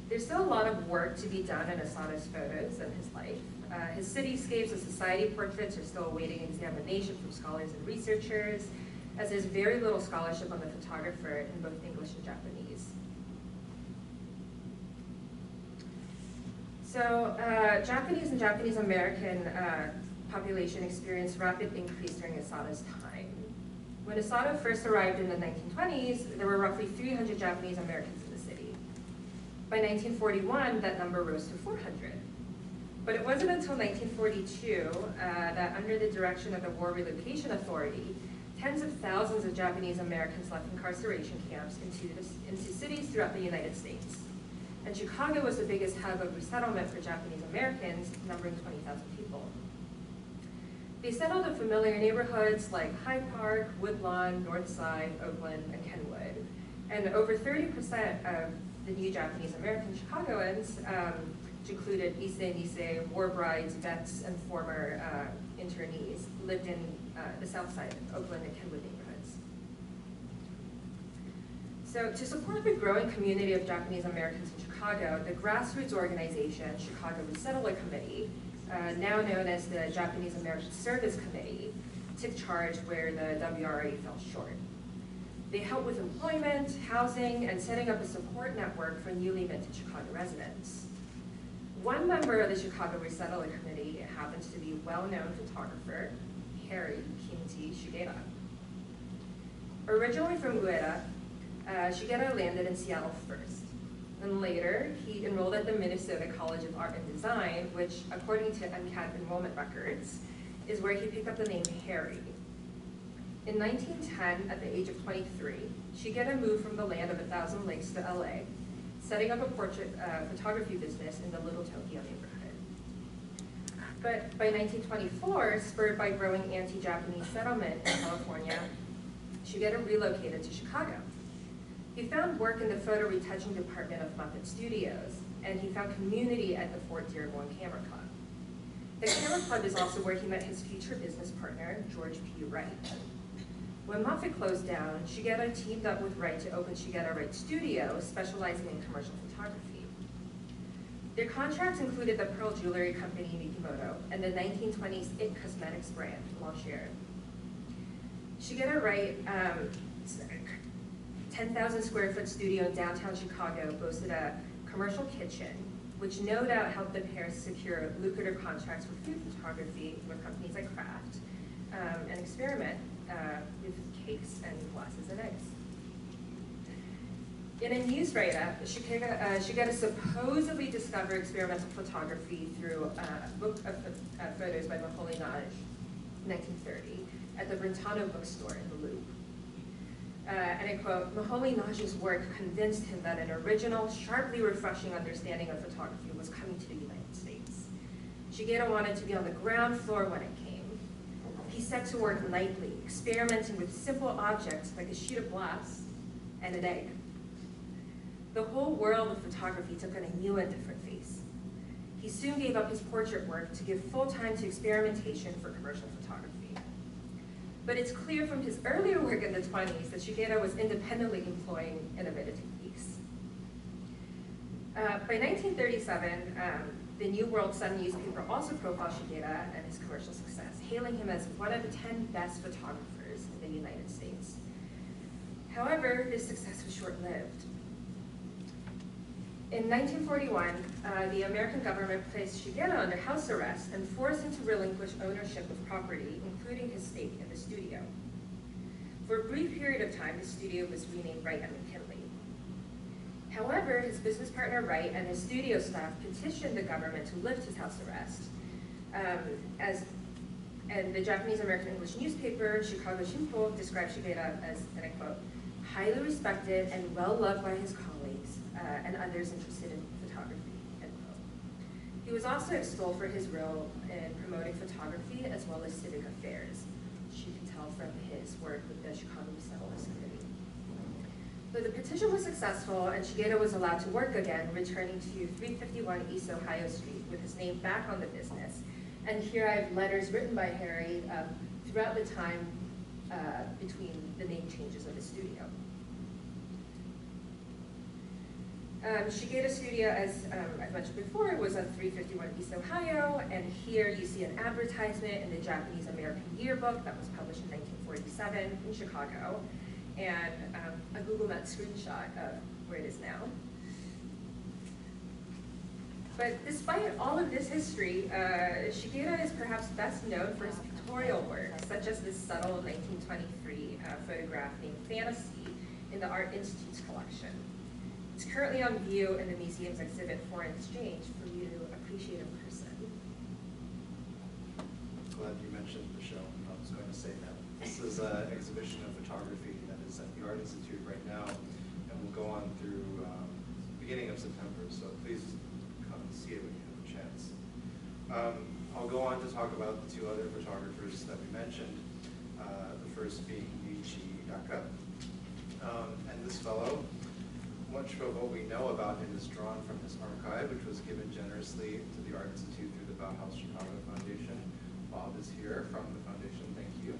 [SPEAKER 5] There's still a lot of work to be done in Osato's photos and his life. His cityscapes and society portraits are still awaiting examination from scholars and researchers, as there's very little scholarship on the photographer in both English and Japanese. So Japanese and Japanese American population experienced rapid increase during Osato's time. When Osato first arrived in the 1920s, there were roughly 300 Japanese Americans in the city. By 1941, that number rose to 400. But it wasn't until 1942 that under the direction of the War Relocation Authority, tens of thousands of Japanese Americans left incarceration camps into cities throughout the United States. And Chicago was the biggest hub of resettlement for Japanese Americans, numbering 20,000 people. They settled in familiar neighborhoods like Hyde Park, Woodlawn, North Side, Oakland, and Kenwood. And over 30% of the new Japanese American Chicagoans, which included Ise, Nisei, war brides, vets, and former internees, lived in the south side of Oakland and Kenwood neighborhoods. So to support the growing community of Japanese Americans in Chicago, the grassroots organization, Chicago Resettler Committee, now known as the Japanese American Service Committee, took charge where the WRA fell short. They helped with employment, housing, and setting up a support network for newly minted Chicago residents. One member of the Chicago Resettler Committee happens to be a well-known photographer, Harry Kinti Shigeta. Originally from Ueda, Shigeta landed in Seattle first. And later, he enrolled at the Minnesota College of Art and Design, which, according to MCAT enrollment records, is where he picked up the name Harry. In 1910, at the age of 23, Shigeta moved from the land of 1,000 lakes to LA, setting up a portrait photography business in the Little Tokyo neighborhood. But by 1924, spurred by growing anti-Japanese settlement in California, Shigeta relocated to Chicago. He found work in the photo retouching department of Muppet Studios, and he found community at the Fort Dearborn Camera Club. The Camera Club is also where he met his future business partner, George P. Wright. When Muppet closed down, Shigeta teamed up with Wright to open Shigeta Wright Studio, specializing in commercial photography. Their contracts included the Pearl Jewelry Company Mikimoto and the 1920s IT Cosmetics brand, Lanchier. Shigeta Wright 10,000 square foot studio in downtown Chicago boasted a commercial kitchen, which no doubt helped the pair secure lucrative contracts for food photography with companies like Kraft and experiment with cakes and glasses and eggs. In a news write-up, Shigeta supposedly discovered experimental photography through a book of photos by Maholy Naj, 1930, at the Brentano bookstore in the Loop. And I quote, Moholy-Nage's work convinced him that an original, sharply refreshing understanding of photography was coming to the United States. Shigeta wanted to be on the ground floor when it came. He set to work lightly, experimenting with simple objects like a sheet of glass and an egg. The whole world of photography took on a new and different face. He soon gave up his portrait work to give full time to experimentation for commercial photography. But it's clear from his earlier work in the 20s that Shigeta was independently employing innovative techniques. By 1937, the New World Sun newspaper also profiled Shigeta and his commercial success, hailing him as one of the 10 best photographers in the United States. However, this success was short-lived. In 1941, the American government placed Shigeta under house arrest and forced him to relinquish ownership of property, including his stake in the studio. For a brief period of time, the studio was renamed Wright and McKinley. However, his business partner Wright and his studio staff petitioned the government to lift his house arrest, and the Japanese American English newspaper, Chicago Shinpo, described Shigeta as, and I quote, highly respected and well-loved by his colleagues and others interested in photography, end quote. He was also extolled for his role in promoting photography as well as civic affairs, which you can tell from his work with the Chicago Settlements Committee. So the petition was successful and Shigeta was allowed to work again, returning to 351 East Ohio Street with his name back on the business. And here I have letters written by Harry throughout the time between the name changes of the studio. Shigeta Studio, as I've mentioned before, was on 351 East Ohio, and here you see an advertisement in the Japanese American Yearbook that was published in 1947 in Chicago, and a Google Maps screenshot of where it is now. But despite all of this history, Shigeta is perhaps best known for his pictorial work, such as this subtle 1923 photograph named Fantasy in the Art Institute's collection. It's currently on view in the museum's exhibit Foreign Exchange for you to appreciate in person.
[SPEAKER 6] Glad you mentioned the show. I was going to say that. This is an exhibition of photography that is at the Art Institute right now, and will go on through beginning of September, so please come and see it when you have a chance. I'll go on to talk about the two other photographers that we mentioned, the first being Yuichi Hidaka. And this fellow, much of what we know about him is drawn from his archive, which was given generously to the Art Institute through the Bauhaus Chicago Foundation. Bob is here from the foundation, thank you.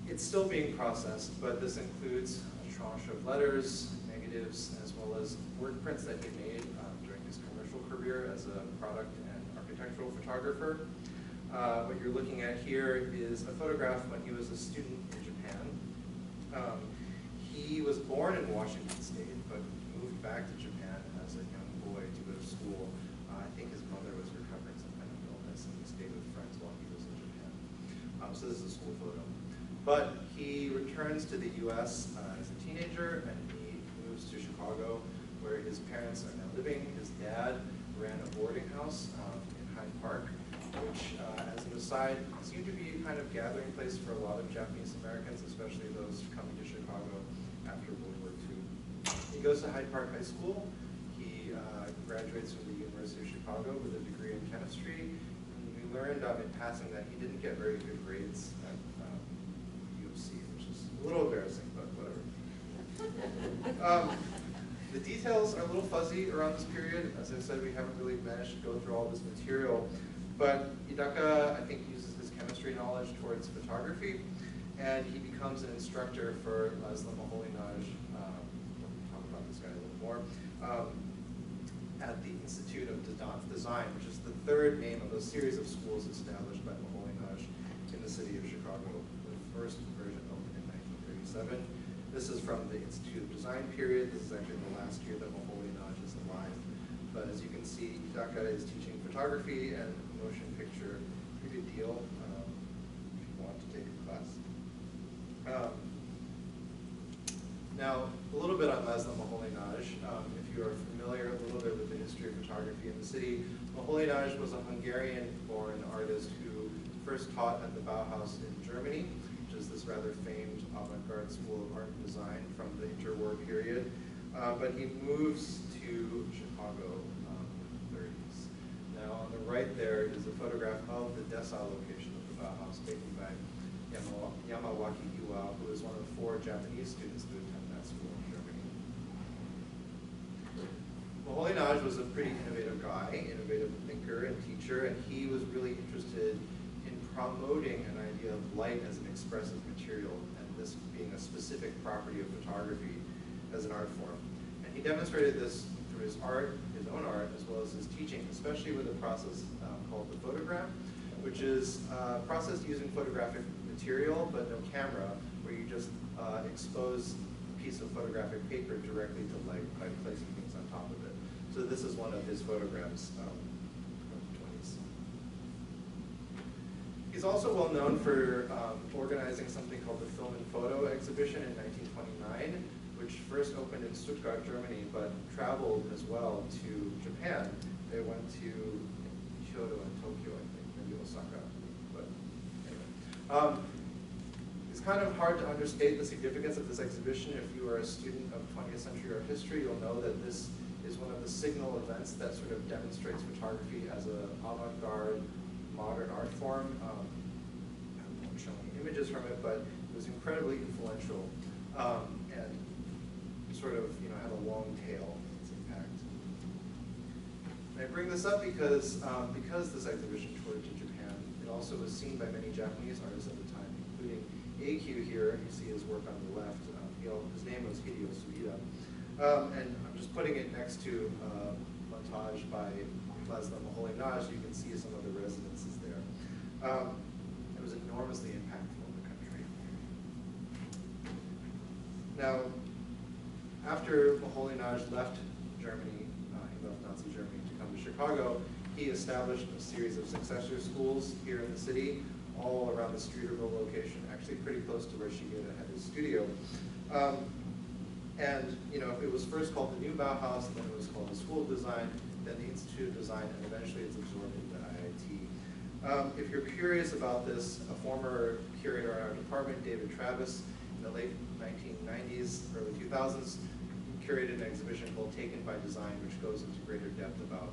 [SPEAKER 6] It's still being processed, but this includes a tranche of letters, negatives, as well as work prints that he made during his commercial career as a product and architectural photographer. What you're looking at here is a photograph when he was a student in Japan. He was born in Washington State, but moved back to Japan as a young boy to go to school. I think his mother was recovering some kind of illness, and he stayed with friends while he was in Japan. So this is a school photo. But he returns to the U.S. As a teenager, and he moves to Chicago, where his parents are now living. His dad ran a boarding house in Hyde Park, which, as an aside, seemed to be a kind of gathering place for a lot of Japanese Americans, especially those coming to Chicago after World War II. He goes to Hyde Park High School. He graduates from the University of Chicago with a degree in chemistry. And we learned in passing that he didn't get very good grades at U of C, which is a little embarrassing, but whatever. The details are a little fuzzy around this period. As I said, we haven't really managed to go through all this material. But Hidaka, I think, uses his chemistry knowledge towards photography, and he becomes an instructor for Laszlo Moholy-Nagy, we'll talk about this guy a little more, at the Institute of Design, which is the third name of a series of schools established by Moholy-Nagy in the city of Chicago. The first version opened in 1937. This is from the Institute of Design period. This is actually the last year that Moholy-Nagy is alive. But as you can see, Hidaka is teaching photography and motion picture. Pretty good deal if you want to take a class. Now, a little bit on Laszlo Moholy-Nagy. If you are familiar a little bit with the history of photography in the city, Moholy-Nagy was a Hungarian-born artist who first taught at the Bauhaus in Germany, which is this rather famed avant-garde school of art and design from the interwar period. But he moves to Chicago in the 30s. Now on the right there is a photograph of the Dessau location of the Bauhaus taken by Yamawaki Iwa, who is one of 4 Japanese students to attend that school in Germany. Moholy-Nagy was a pretty innovative guy, innovative thinker and teacher, and he was really interested in promoting an idea of light as an expressive material, and this being a specific property of photography as an art form. And he demonstrated this through his art, his own art, as well as his teaching, especially with a process called the photograph, which is a process using photographic material but no camera, where you just expose a piece of photographic paper directly to light by placing things on top of it. So this is one of his photographs from the 20s. He's also well known for organizing something called the Film and Photo exhibition in 1929, which first opened in Stuttgart, Germany, but traveled as well to Japan. They went to Kyoto and Tokyo, I think, maybe Osaka, but anyway. It's kind of hard to understate the significance of this exhibition. If you are a student of 20th century art history, you'll know that this is one of the signal events that sort of demonstrates photography as an avant-garde modern art form. I won't show any images from it, but it was incredibly influential and sort of had a long tail in its impact. And I bring this up because this exhibition toured to Japan, it also was seen by many Japanese artists at the time, including AQ here. You see his work on the left. His name was Yasuhiro Ishimoto. And I'm just putting it next to a montage by Laszlo Moholy-Nagy. You can see some of the residences there. It was enormously impactful in the country. Now, after Moholy-Nagy left Germany, he left Nazi Germany to come to Chicago, he established a series of successor schools here in the city, all around the Streeterville location, actually pretty close to where Shigeta had his studio. And it was first called the New Bauhaus, then it was called the School of Design, then the Institute of Design, and eventually it's absorbed into IIT. If you're curious about this, a former curator in our department, David Travis, in the late 1990s, early 2000s, curated an exhibition called Taken by Design, which goes into greater depth about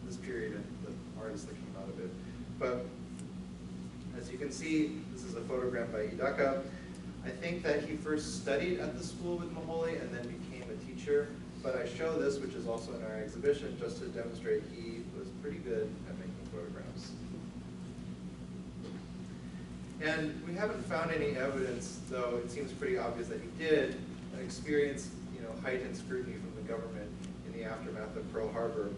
[SPEAKER 6] this period and the artists that came out of it. But as you can see, this is a photograph by Hidaka. I think that he first studied at the school with Moholy and then became a teacher. But I show this, which is also in our exhibition, just to demonstrate he was pretty good at making photographs. And we haven't found any evidence, though it seems pretty obvious that he did, experience heightened scrutiny from the government in the aftermath of Pearl Harbor.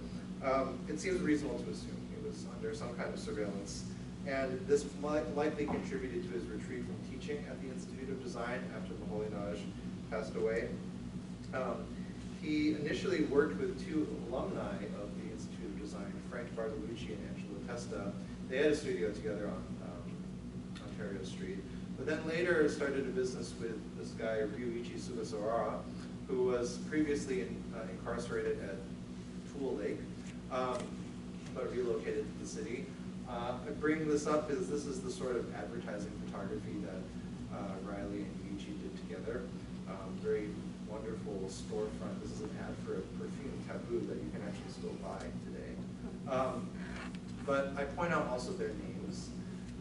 [SPEAKER 6] It seems reasonable to assume he was under some kind of surveillance. And this likely contributed to his retreat from teaching at the Institute of Design after Moholy-Nagy passed away. He initially worked with 2 alumni of the Institute of Design, Frank Bartolucci and Angelo Testa. They had a studio together on Ontario Street. But then later started a business with this guy, Ryuichi Sugasawara, who was previously incarcerated at Tool Lake, but relocated to the city. I bring this up because this is the sort of advertising photography that Riley and Yuichi did together. Very wonderful storefront. This is an ad for a perfume Taboo that you can actually still buy today. But I point out also their names.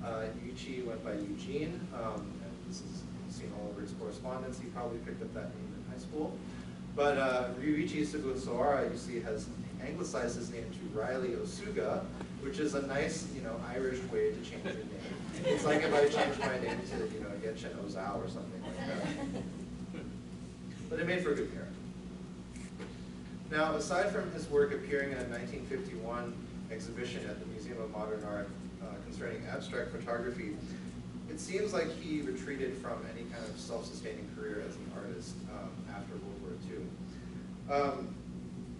[SPEAKER 6] Yuichi went by Eugene, and this is seen all over his correspondence. He probably picked up that name in high school. But Ryuichi Sugasawara, you see, has anglicized his name to Riley Osuga, which is a nice, Irish way to change your name. It's like if I changed my name to, Yetchen Ozao or something like that. But it made for a good pair. Now, aside from his work appearing in a 1951 exhibition at the Museum of Modern Art concerning abstract photography, it seems like he retreated from any kind of self-sustaining career as an artist after World War II.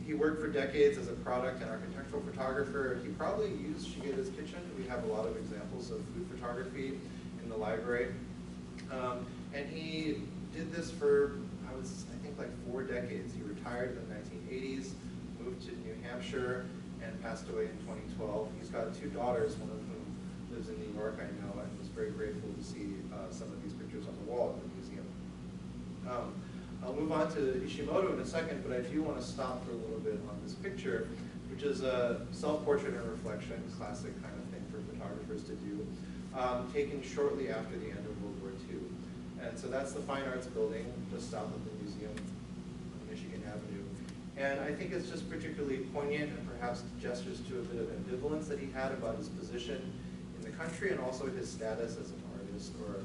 [SPEAKER 6] He worked for decades as a product and architectural photographer. He probably used Shigeta's kitchen. We have a lot of examples of food photography in the library. And he did this for, I think, like 4 decades. He retired in the 1980s, moved to New Hampshire, and passed away in 2012. He's got 2 daughters, one of whom lives in New York, I know, and was very grateful to see some of these pictures on the wall in the museum. I'll move on to Ishimoto in a second, but I do want to stop for a little bit on this picture, which is a self-portrait and reflection, classic kind of thing for photographers to do, taken shortly after the end of World War II. And so that's the Fine Arts Building, just south of the museum on Michigan Avenue. And I think it's just particularly poignant and perhaps gestures to a bit of ambivalence that he had about his position in the country and also his status as an artist or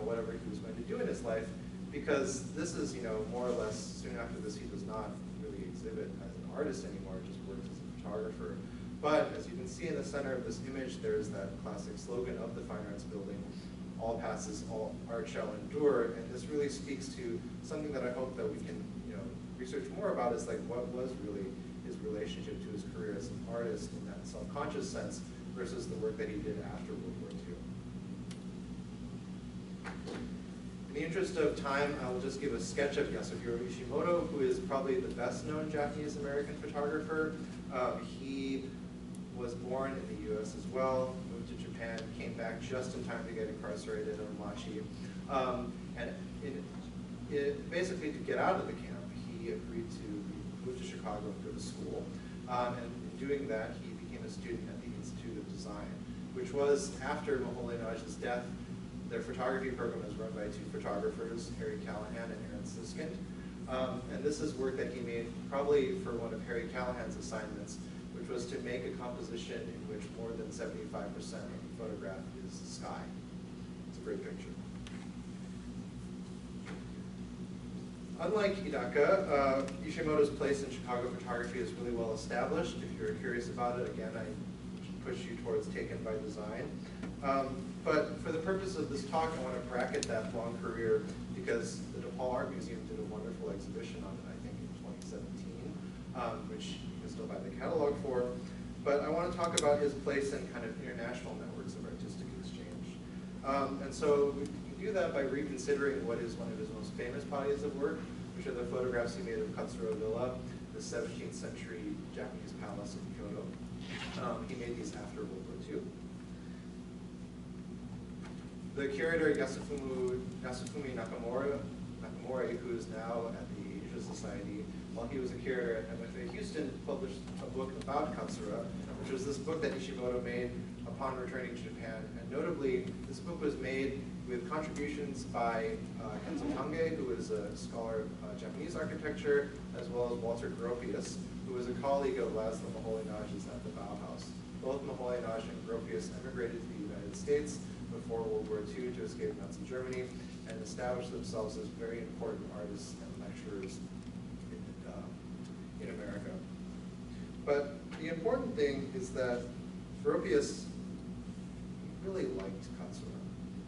[SPEAKER 6] whatever he was going to do in his life. Because this is, more or less, soon after this, he does not really exhibit as an artist anymore, just works as a photographer. But as you can see in the center of this image, there's that classic slogan of the Fine Arts Building, all passes, all art shall endure. And this really speaks to something that I hope that we can, research more about, is like what was really his relationship to his career as an artist in that self-conscious sense versus the work that he did after World War II. In the interest of time, I will just give a sketch of Yasuhiro Ishimoto, who is probably the best-known Japanese-American photographer. He was born in the US as well, moved to Japan, came back just in time to get incarcerated in Omachi. Basically, to get out of the camp, he agreed to move to Chicago and go to school. And in doing that, he became a student at the Institute of Design, which was after Moholy-Naj's death. Their photography program is run by two photographers, Harry Callahan and Aaron Siskind. And this is work that he made probably for one of Harry Callahan's assignments, which was to make a composition in which more than 75% of the photograph is sky. It's a great picture. Unlike Hidaka, Ishimoto's place in Chicago photography is really well established. If you're curious about it, again, I push you towards Taken by Design. But for the purpose of this talk, I want to bracket that long career because the DePaul Art Museum did a wonderful exhibition on it, I think, in 2017, which you can still buy the catalog for. But I want to talk about his place in kind of international networks of artistic exchange. And so we can do that by reconsidering what is one of his most famous bodies of work, which are the photographs he made of Katsura Villa, the 17th century Japanese palace in Kyoto. He made these after World War II. The curator Yasufumi Nakamura, who is now at the Asia Society, while he was a curator at MFA Houston, published a book about Katsura, which was this book that Ishimoto made upon returning to Japan. And notably, this book was made with contributions by Kenzo Tange, who is a scholar of Japanese architecture, as well as Walter Gropius, who was a colleague of Laszlo Moholy-Naj's at the Bauhaus. Both Moholy-Nagy and Gropius emigrated to the United States before World War II to escape Nazi Germany and established themselves as very important artists and lecturers in America. But the important thing is that Gropius really liked Katsura.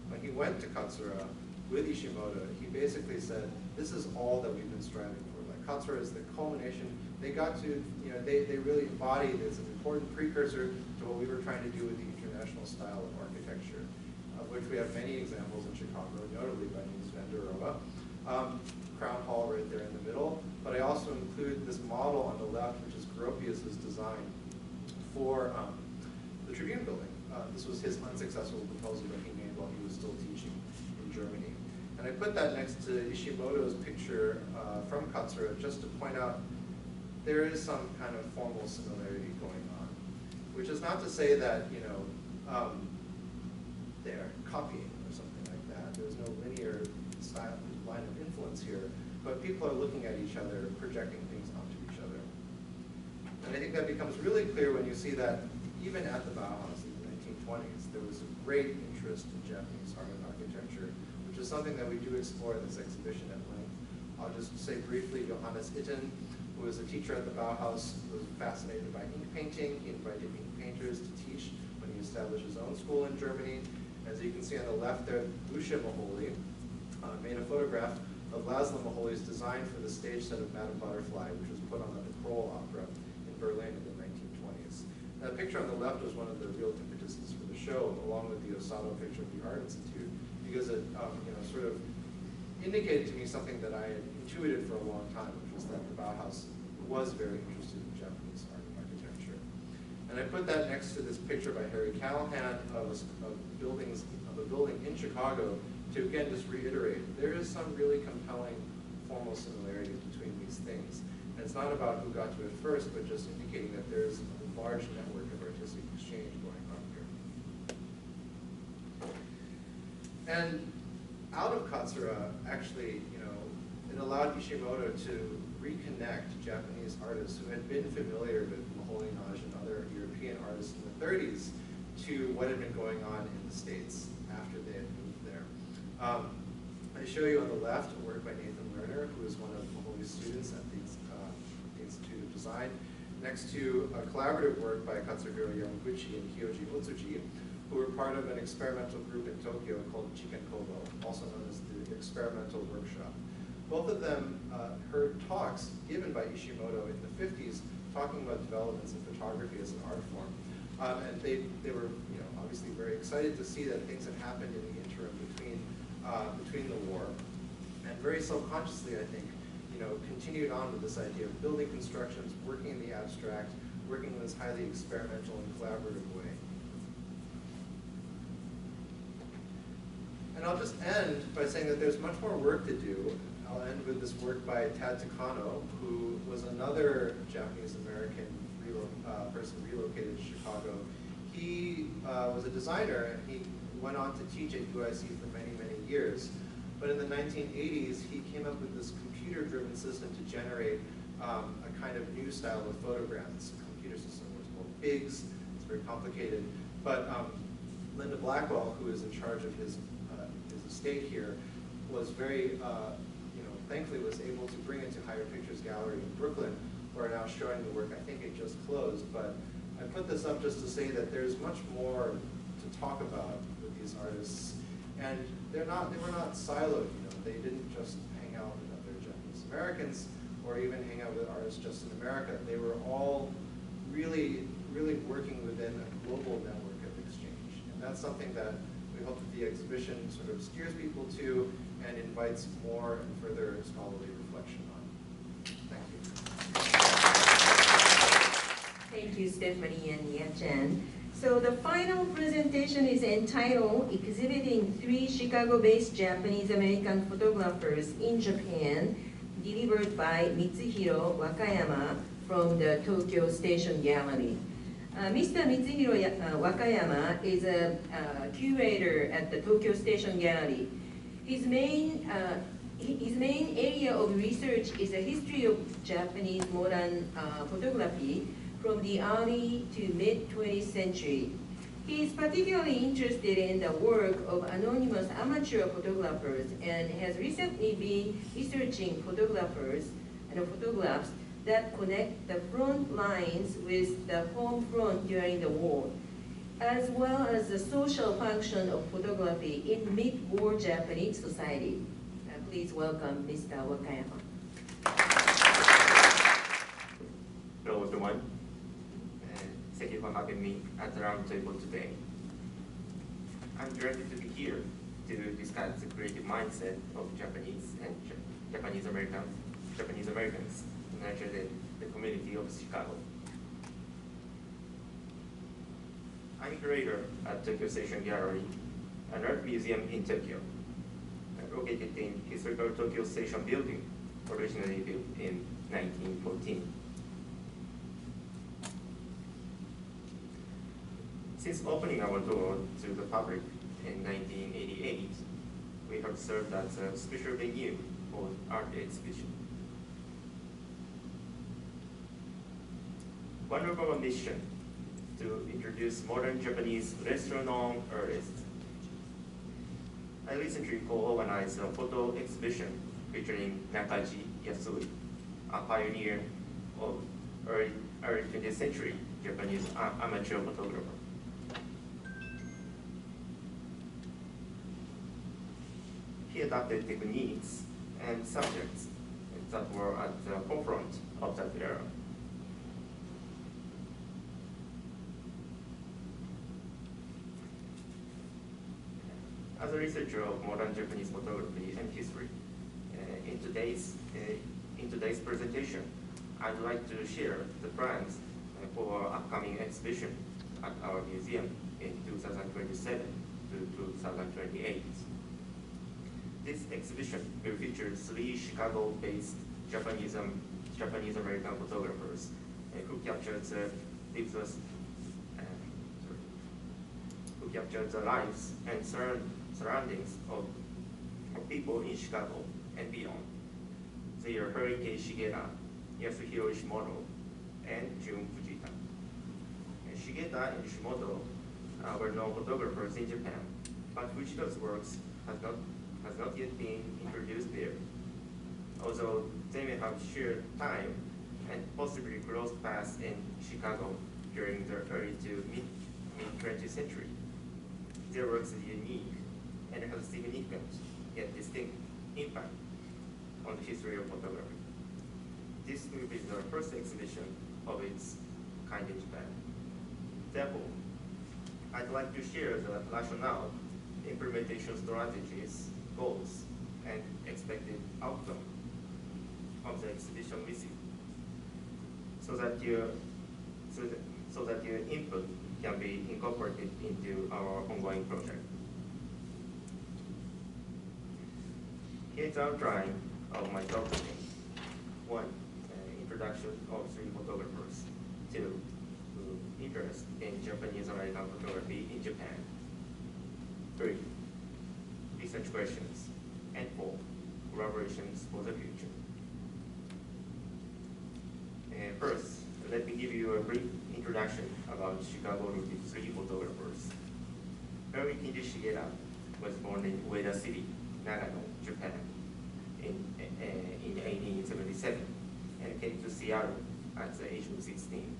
[SPEAKER 6] When he went to Katsura with Ishimoto, he basically said, this is all that we've been striving for. Like Katsura is the culmination. They got to, they really embodied as an important precursor to what we were trying to do with the international style of architecture, of which we have many examples in Chicago, notably by Mies van der Rohe. Crown Hall right there in the middle, but I also include this model on the left, which is Gropius's design for the Tribune building. This was his unsuccessful proposal that he made while he was still teaching in Germany. And I put that next to Ishimoto's picture from Katsura just to point out there is some kind of formal similarity going on, which is not to say that, they're copying or something like that. There's no linear style line of influence here, but people are looking at each other, projecting things onto each other. And I think that becomes really clear when you see that even at the Bauhaus in the 1920s, there was a great interest in Japanese art and architecture, which is something that we do explore in this exhibition at length. I'll just say briefly, Johannes Itten, who was a teacher at the Bauhaus, was fascinated by ink painting. He invited ink painters to teach when he established his own school in Germany. As you can see on the left there, Lucia Moholy made a photograph of Laszlo Moholy's design for the stage set of Madame Butterfly, which was put on at the Kroll Opera in Berlin in the 1920s. That picture on the left was one of the real impetuses for the show, along with the Osato picture of the Art Institute, because it sort of indicated to me something that I had intuited for a long time, which was that the Bauhaus was very interested in Japanese art and architecture. And I put that next to this picture by Harry Callahan of buildings of a building in Chicago to, again, just reiterate, there is some really compelling formal similarities between these things. And it's not about who got to it first, but just indicating that there's a large network of artistic exchange going on here. And out of Katsura, actually, it allowed Ishimoto to reconnect Japanese artists who had been familiar with Moholy-Nagy and other European artists in the 30s to what had been going on in the States after they had moved there. I show you on the left a work by Nathan Lerner, who is one of Moholy's students at the Institute of Design, next to a collaborative work by Katsuhiro Yamaguchi and Kyoji Otsuji, who were part of an experimental group in Tokyo called Chiken Kobo, also known as the Experimental Workshop. Both of them heard talks given by Ishimoto in the 50s talking about developments in photography as an art form. And they were obviously very excited to see that things had happened in the interim between the war. And very self-consciously, I think, continued on with this idea of building constructions, working in the abstract, working in this highly experimental and collaborative way. And I'll just end by saying that there's much more work to do. I'll end with this work by Tad Takano, who was another Japanese-American person relocated to Chicago. He was a designer, and he went on to teach at UIC for many, many years. But in the 1980s, he came up with this computer-driven system to generate a kind of new style of photograph. This computer system was called BIGS. It's very complicated. But Linda Blackwell, who is in charge of his estate here, was very, thankfully was able to bring it to Higher Pictures Gallery in Brooklyn, who are now showing the work. I think it just closed, but I put this up just to say that there's much more to talk about with these artists. And they were not siloed, They didn't just hang out with other Japanese Americans or even hang out with artists just in America. They were all really, really working within a global network of exchange. And that's something that we hope that the exhibition sort of steers people to and invites more and further scholarly reflection on. Thank you.
[SPEAKER 2] Thank you, Stephanie and Nia-chan. So the final presentation is entitled Exhibiting 3 Chicago-based Japanese-American Photographers in Japan, delivered by Mitsuhiro Wakayama from the Tokyo Station Gallery. Mr. Mitsuhiro Wakayama is a curator at the Tokyo Station Gallery. His main area of research is the history of Japanese modern photography from the early to mid-20th century. He is particularly interested in the work of anonymous amateur photographers and has recently been researching photographers and photographs that connect the front lines with the home front during the war, as well as the social function of photography in mid-war Japanese society. Please welcome Mr. Wakayama.
[SPEAKER 7] Hello everyone, thank you for having me at the roundtable today. I'm delighted to be here to discuss the creative mindset of Japanese and Japanese Americans nurtured in the community of Chicago. I'm a curator at Tokyo Station Gallery, an art museum in Tokyo, located in historical Tokyo Station building, originally built in 1914. Since opening our door to the public in 1988, we have served as a special venue for art exhibition. One of our mission to introduce modern Japanese lesser-known artists. I recently co-organized a photo exhibition featuring Nakaji Yasui, a pioneer of early 20th century Japanese amateur photographer. He adopted techniques and subjects that were at the forefront of that era. As a researcher of modern Japanese photography and history, in today's presentation, I'd like to share the plans for our upcoming exhibition at our museum in 2027 to 2028. This exhibition will feature 3 Chicago-based Japanese-American photographers who captured the lives and surroundings of people in Chicago and beyond. They are Hurricane Shigeta, Yasuhiro Ishimoto, and Jun Fujita. Shigeta and Ishimoto were known photographers in Japan, but Fujita's works has not yet been introduced there. Although they may have shared time and possibly crossed paths in Chicago during the early to mid-20th century, their works are unique and have significant yet distinct impact on the history of photography. This will be the first exhibition of its kind in Japan. Therefore, I'd like to share the rationale, implementation strategies, goals, and expected outcome of the exhibition with you, so that your input can be incorporated into our ongoing project. Here's the outline of my talk today. 1. Introduction of 3 photographers. 2. Interest in Japanese-American photography in Japan. 3. Research questions. And 4. Collaborations for the future. First, let me give you a brief introduction about Chicago-rooted 3 photographers. Hurricane Shigeta was born in Ueda City, Nagano, Japan, in 1877, and came to Seattle at the age of 16.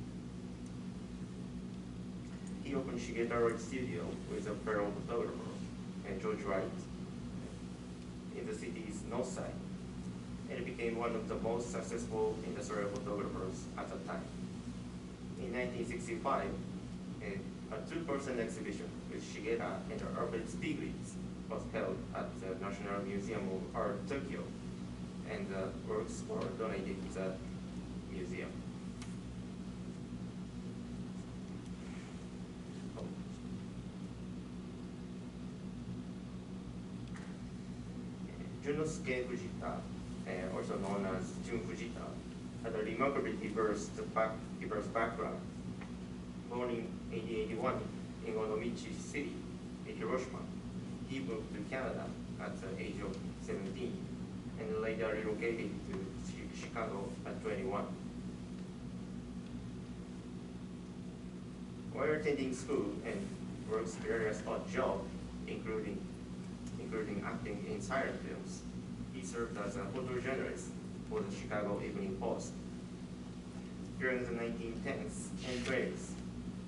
[SPEAKER 7] He opened Shigeta Art Studio with a fellow photographer, George Wright, in the city's north side, and became one of the most successful industrial photographers at the time. In 1965, a 2-person exhibition with Shigeta and the urban Stiglitz was held at the National Museum of Art, Tokyo, and the works were donated to the museum. Jun Fujita, also known as Jun Fujita, had a remarkably diverse background. Born in 1881 in Onomichi City, in Hiroshima, he moved to Canada at the age of 17 and later relocated to Chicago at 21. While attending school and works various odd jobs, including acting in silent films, he served as a photojournalist for the Chicago Evening Post. During the 1910s and 20s,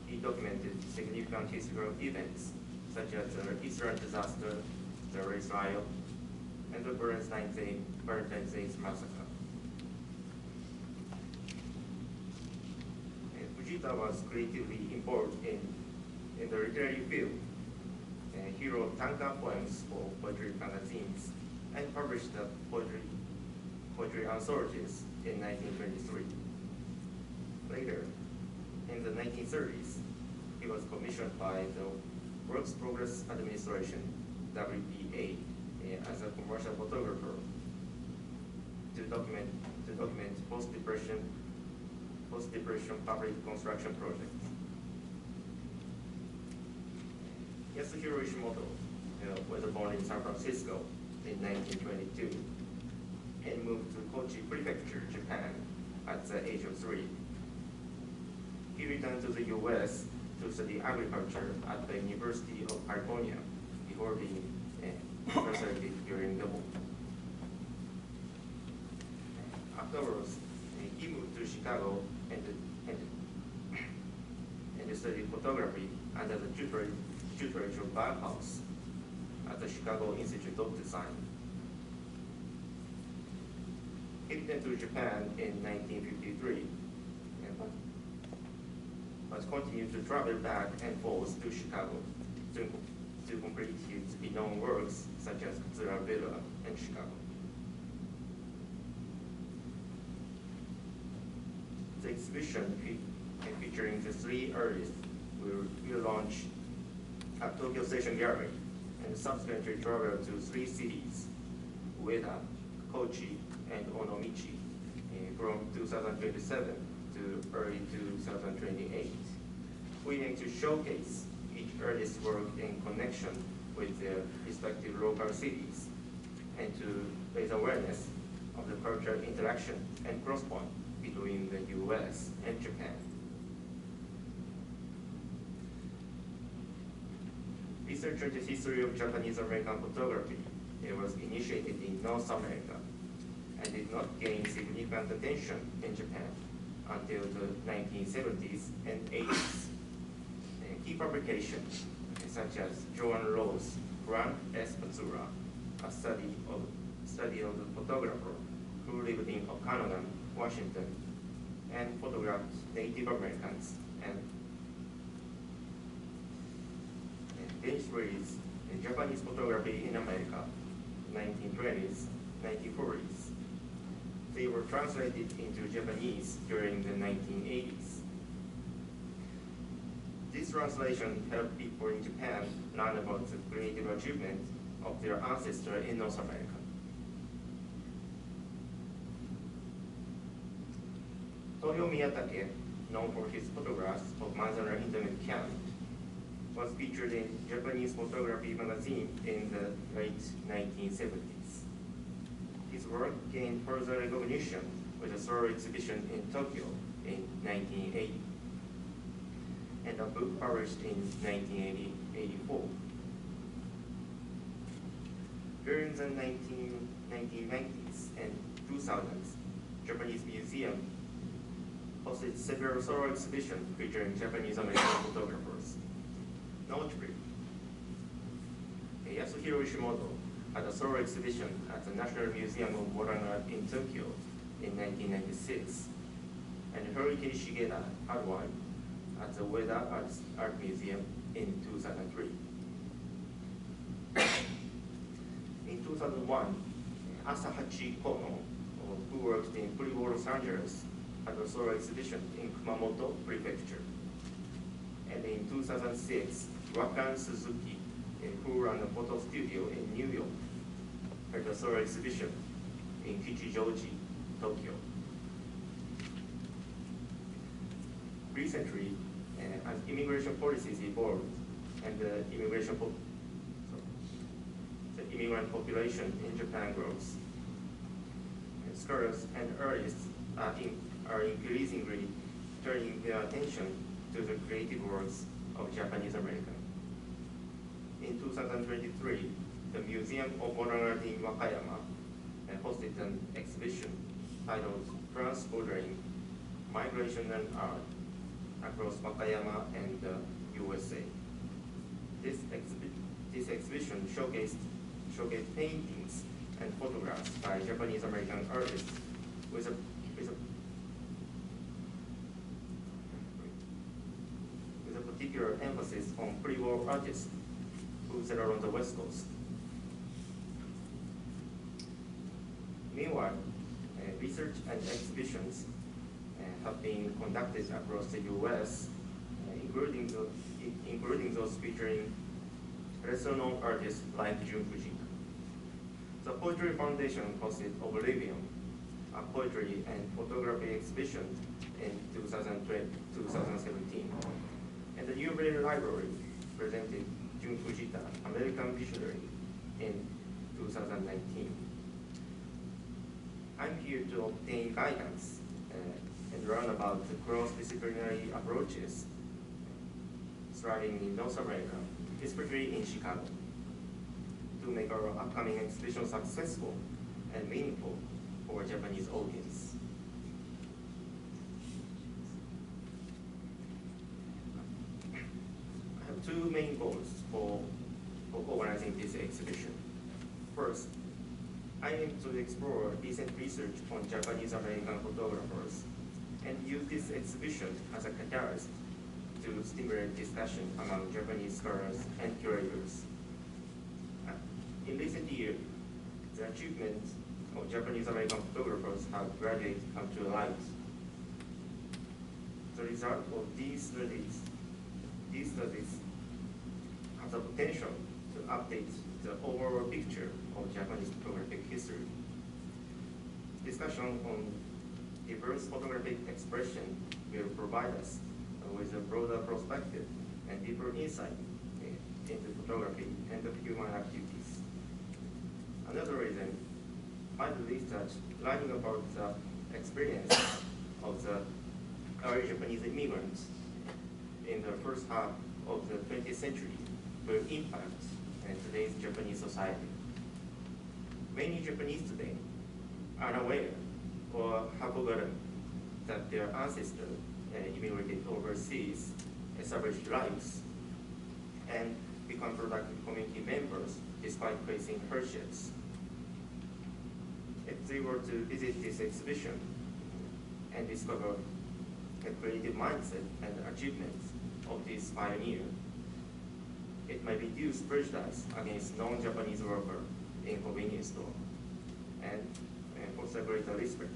[SPEAKER 7] he documented significant historical events such as the Eastern disaster, the race riot, and the Valentine's Day massacre. Fujita was creatively involved in the literary field. He wrote tanka poems for poetry magazines and published the poetry anthologies in 1923. Later, in the 1930s, he was commissioned by the Works Progress Administration, WPA, as a commercial photographer to document post-depression public construction projects. Yasuhiro Ishimoto was born in San Francisco in 1922 and moved to Kochi Prefecture, Japan at the age of 3. He returned to the US to study agriculture at the University of California before being incarcerated during the war. Afterwards, he moved to Chicago and studied photography under the tutorage of Bauhaus at the Chicago Institute of Design. He returned to Japan in 1953, but continued to travel back and forth to Chicago to complete his renowned works such as Katsura Villa and Chicago. The exhibition featuring the 3 artists will launch at Tokyo Station Gallery and subsequently traveled to 3 cities, Ueda, Kochi, and Onomichi, from 2027 to early 2028. We aim to showcase each artist's work in connection with their respective local cities and to raise awareness of the cultural interaction and cross-point between the US and Japan. Research into the history of Japanese American photography was initiated in North America and did not gain significant attention in Japan until the 1970s and 80s. Key publications such as Joan Rose, Frank S. Patsura, a study of the photographer who lived in Okanogan, Washington, and photographed Native Americans, and Dennis Reed's Japanese Photography in America, 1920s, 1940s. They were translated into Japanese during the 1980s. This translation helped people in Japan learn about the creative achievement of their ancestors in North America. Toyo Miyatake, known for his photographs of Manzanar internment camp, was featured in Japanese Photography magazine in the late 1970s. His work gained further recognition with a solo exhibition in Tokyo in 1980, and a book published in 1984. During the 1990s and 2000s, Japanese Museum hosted several solo exhibitions featuring Japanese American photographers. Notably, Yasuhiro Ishimoto had a solo exhibition at the National Museum of Modern Art in Tokyo in 1996, and Haruki Shigeta had one at the Ueda Art Museum in 2003. In 2001, Asahachi Kono, who worked in pre-war Los Angeles, had a solo exhibition in Kumamoto Prefecture. And in 2006, Wakan Suzuki, who ran a photo studio in New York, had a solo exhibition in Kichijoji, Tokyo. Recently, as immigration policies evolved and the immigrant population in Japan grows, scholars and artists are increasingly turning their attention to the creative works of Japanese Americans. In 2023, the Museum of Modern Art in Wakayama hosted an exhibition titled Transbordering Migration and Art across Wakayama and the USA. This exhibition showcased paintings and photographs by Japanese American artists with a particular emphasis on pre-war artists who settled on the West Coast. Meanwhile, research and exhibitions have been conducted across the U.S., including those featuring lesser-known artists like Jun Fujita. The Poetry Foundation hosted Oblivion, a poetry and photography exhibition in 2017. And the Newberry Library presented Jun Fujita, American Visionary, in 2019. I'm here to obtain guidance and learn about the cross-disciplinary approaches thriving in North America, especially in Chicago, to make our upcoming exhibition successful and meaningful for a Japanese audience. I have two main goals for organizing this exhibition. First, I aim to explore recent research on Japanese American photographers and use this exhibition as a catalyst to stimulate discussion among Japanese scholars and curators. In recent years, the achievements of Japanese American photographers have gradually come to light. The result of these studies have the potential to update the overall picture of Japanese photographic history. Discussion on diverse photographic expression will provide us with a broader perspective and deeper insight into photography and the human activities. Another reason, my research learning about the experience of the early Japanese immigrants in the first half of the 20th century will impact today's Japanese society. Many Japanese today are unaware or have forgotten that their ancestors immigrated overseas, established lives, and become productive community members despite facing hardships. If they were to visit this exhibition and discover the creative mindset and achievements of this pioneer, it might reduce prejudice against non-Japanese workers in convenience store and foster greater respect.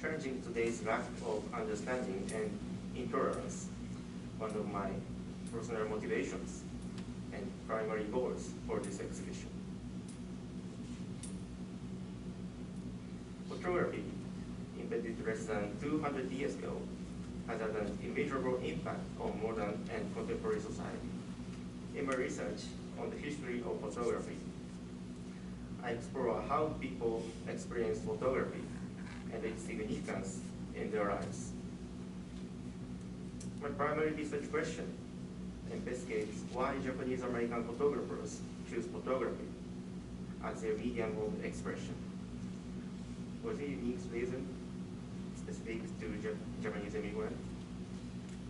[SPEAKER 7] Challenging today's lack of understanding and intolerance, one of my personal motivations and primary goals for this exhibition. Photography, invented less than 200 years ago, has had an immeasurable impact on modern and contemporary society. In my research on the history of photography, I explore how people experience photography and its significance in their lives. My primary research question investigates why Japanese American photographers choose photography as their medium of expression. Was it a unique reason specific to Japanese immigrants?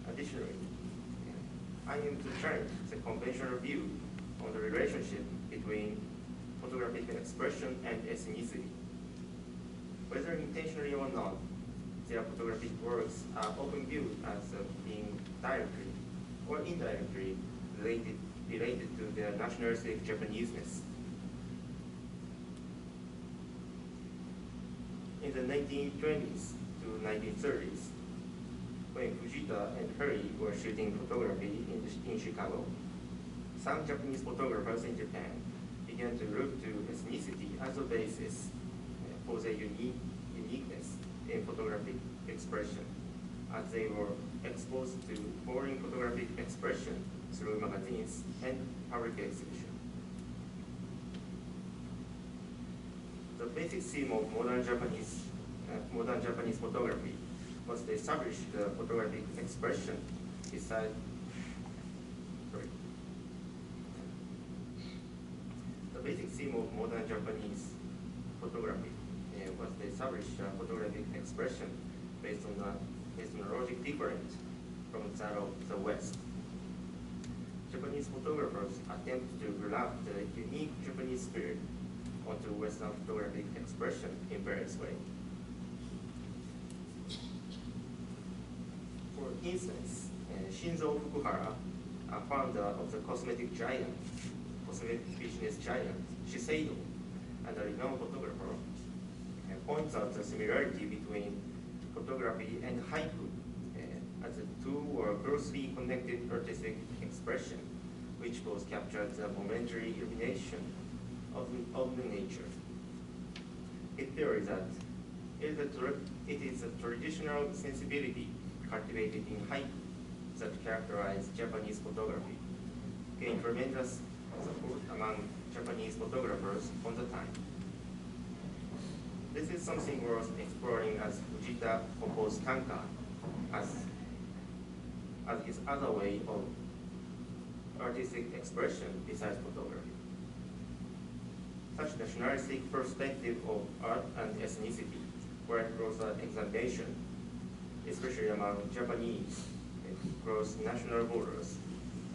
[SPEAKER 7] Additionally, I aim to challenge the conventional view on the relationship between photographic expression and ethnicity. Whether intentionally or not, their photographic works are often viewed as being directly or indirectly related to their nationalistic Japaneseness. In the 1920s to 1930s, when Fujita and Hurry were shooting photography in Chicago, some Japanese photographers in Japan began to look to ethnicity as a basis for their uniqueness in photographic expression, as they were exposed to foreign photographic expression through magazines and public exhibition. The basic theme of modern Japanese photography was to establish the photographic expression beside. The basic theme of modern Japanese photography was to establish photographic expression based on a logic different from that of the West. Japanese photographers attempt to graft the unique Japanese spirit onto Western photographic expression in various ways. For instance, Shinzo Fukuhara, a founder of the cosmetic business giant Shiseido, and a renowned photographer, points out the similarity between photography and haiku, as the two were closely connected artistic expression, which both captured the momentary illumination of the nature. It theorizes that it is a traditional sensibility cultivated in haiku that characterized Japanese photography, gained tremendous support among Japanese photographers on the time. This is something worth exploring as Fujita composed tanka as his other way of artistic expression besides photography. Such nationalistic perspective of art and ethnicity were closer examination, especially among Japanese across national borders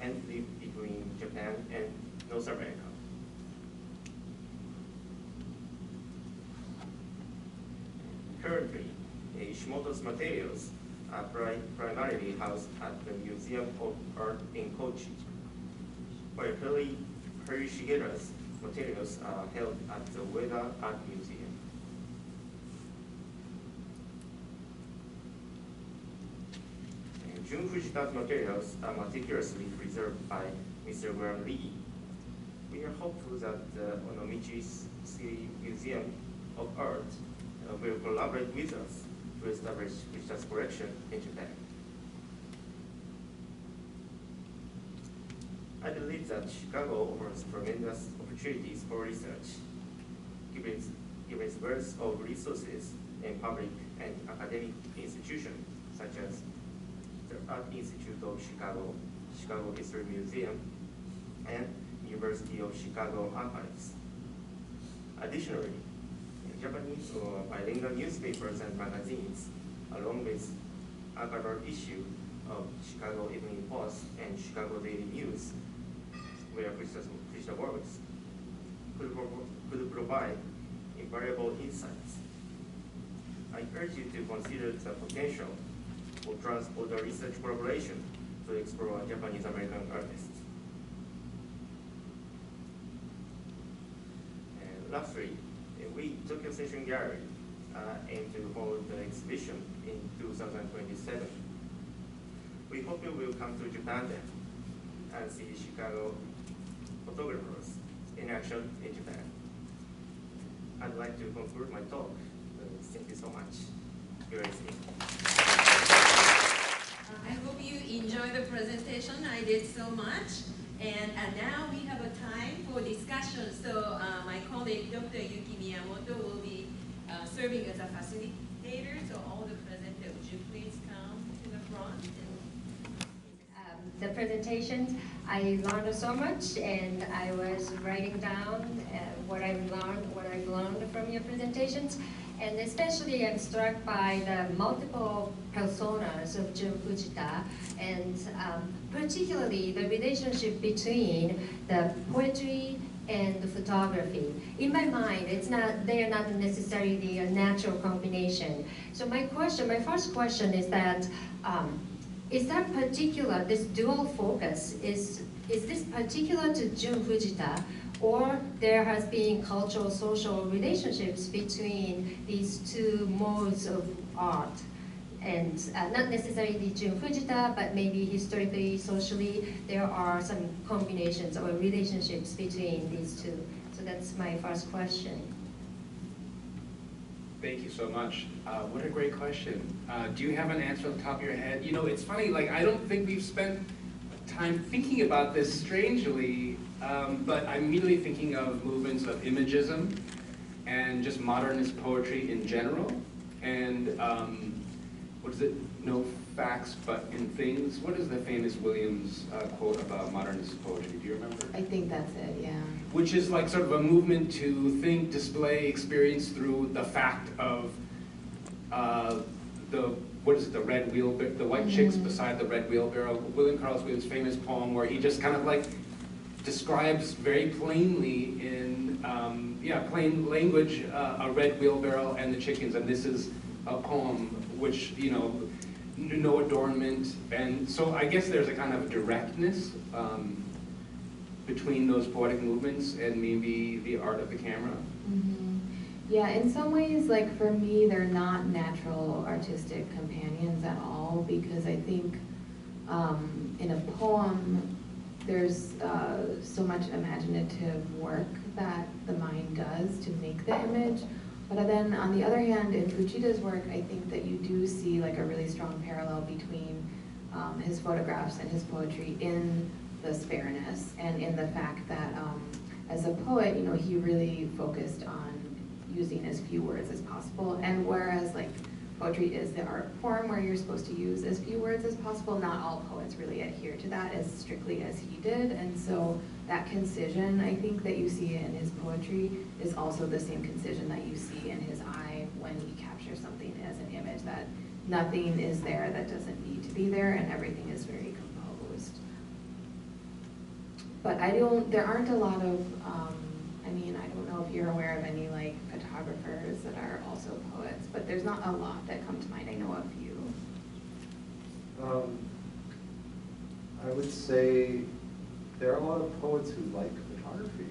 [SPEAKER 7] and between Japan and North America. Currently, Ishimoto's materials are primarily housed at the Museum of Art in Kochi, while Hurry Shigeta's materials are held at the Ueda Art Museum. Jun Fujita's materials are meticulously preserved by Mr. Graham Lee. We are hopeful that the Onomichi City Museum of Art will collaborate with us to establish Fujita's collection in Japan. I believe that Chicago offers tremendous opportunities for research, given its wealth of resources in public and academic institutions such as the Art Institute of Chicago, Chicago History Museum, and University of Chicago Archives. Additionally, Japanese or bilingual newspapers and magazines, along with archival issue of Chicago Evening Post and Chicago Daily News, where Fujita works, could provide invaluable insights. I urge you to consider the potential for transborder research collaboration to explore Japanese-American artists. And lastly, we, Tokyo Station Gallery, aim to hold the exhibition in 2027. We hope you will come to Japan then and see Chicago photographers in action in Japan. I'd like to conclude my talk. Thank you so much. You're listening.
[SPEAKER 8] I hope you enjoyed the presentation. I did so much. And now we have a time for discussion. So my colleague, Dr. Yuki Miyamoto, will be serving as a facilitator. So all the presenters, would you please come to the front?
[SPEAKER 1] The presentations, I learned so much, and I was writing down what I've learned from your presentations, and especially I'm struck by the multiple personas of Jun Fujita, and particularly the relationship between the poetry and the photography. In my mind, they are not necessarily a natural combination. So my first question is that particular, this dual focus, is this particular to Jun Fujita, or there has been cultural, social relationships between these two modes of art? And not necessarily Jun Fujita, but maybe historically, socially, there are some combinations or relationships between these two. So that's my first question.
[SPEAKER 3] Thank you so much. What a great question. Do you have an answer on the top of your head? You know, it's funny, like, I don't think we've spent time thinking about this strangely, but I'm immediately thinking of movements of imagism and just modernist poetry in general. And what is it? No facts but in things. What is the famous Williams quote about modernist poetry? Do you remember?
[SPEAKER 9] I think that's it, yeah.
[SPEAKER 3] Which is like sort of a movement to think, display, experience through the fact of the red wheelbarrow, the white chicks beside the red wheelbarrow. William Carlos Williams' famous poem where he just kind of like describes very plainly in plain language a red wheelbarrow and the chickens, and this is a poem which, you know, no adornment, and so I guess there's a kind of directness between those poetic movements and maybe the art of the camera.
[SPEAKER 9] Mm-hmm. Yeah, in some ways, like for me, they're not natural artistic companions at all, because I think in a poem, there's so much imaginative work that the mind does to make the image. But then on the other hand, in Fujita's work, I think that you do see like a really strong parallel between his photographs and his poetry in the spareness and in the fact that as a poet, you know, he really focused on using as few words as possible. And whereas like poetry is the art form where you're supposed to use as few words as possible, not all poets really adhere to that as strictly as he did. And so that concision, I think, that you see in his poetry is also the same concision that you see in his eye when he captures something as an image, that nothing is there that doesn't need to be there and everything is very composed. But there aren't a lot of, I don't know if you're aware of any like photographers that are also poets, but there's not a lot that come to mind. I know a few.
[SPEAKER 6] I would say there are a lot of poets who like photography.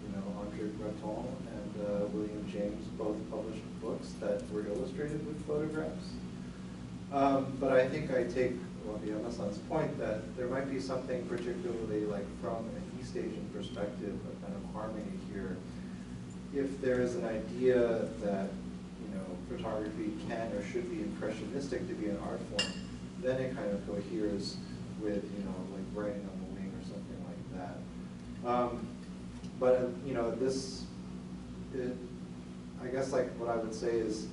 [SPEAKER 6] You know, Andre Breton and William James both published books that were illustrated with photographs. But I think I take well, Yama-san's point that there might be something particularly like from an East Asian perspective, a kind of harmony here. If there is an idea that, you know, photography can or should be impressionistic to be an art form, then it kind of coheres with, you know, like writing on the wing or something like that. But you know, I guess like what I would say is,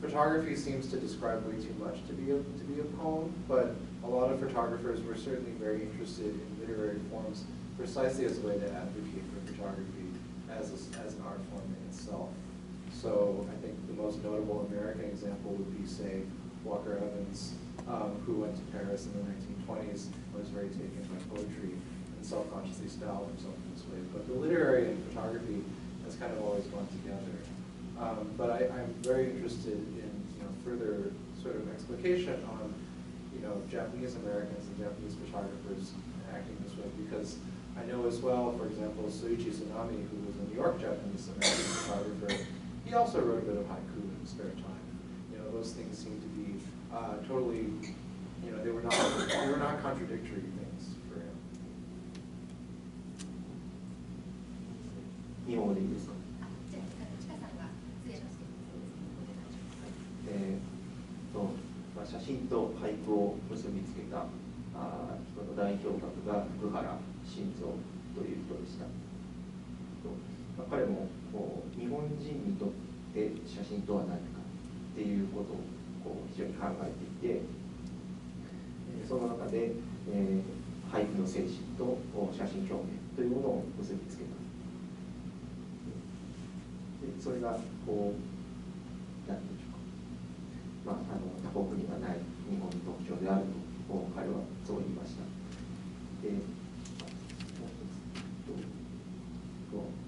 [SPEAKER 6] photography seems to describe way too much to be a poem, but a lot of photographers were certainly very interested in literary forms precisely as a way to advocate for photography as an art form in itself. So I think the most notable American example would be, say, Walker Evans, who went to Paris in the 1920s, was very taken by poetry and self-consciously styled himself in this way. But the literary and photography has kind of always gone together. But I'm very interested in, you know, further sort of explication on, you know, Japanese Americans and Japanese photographers acting this way, because I know as well, for example, Soichi Tsunami, who was a New York Japanese American photographer, he also wrote a bit of haiku in his spare time. You know, those things seem to be totally, you know, they were not contradictory things for him.
[SPEAKER 7] 日本語でいいですか。
[SPEAKER 1] じゃあ、ちかさんが失礼しますけ
[SPEAKER 7] まあ、写真と俳句を結びつけた人の代表格が福原新三という人でした。まあ、彼も日本人にとって写真とは何かっていうことを非常に考えていて、その中で、俳句の精神と写真表現というものを結びつけた。でそれがこう何て言うでしょうか、まあ、他国にはない日本の特徴であると彼はそう言いました。で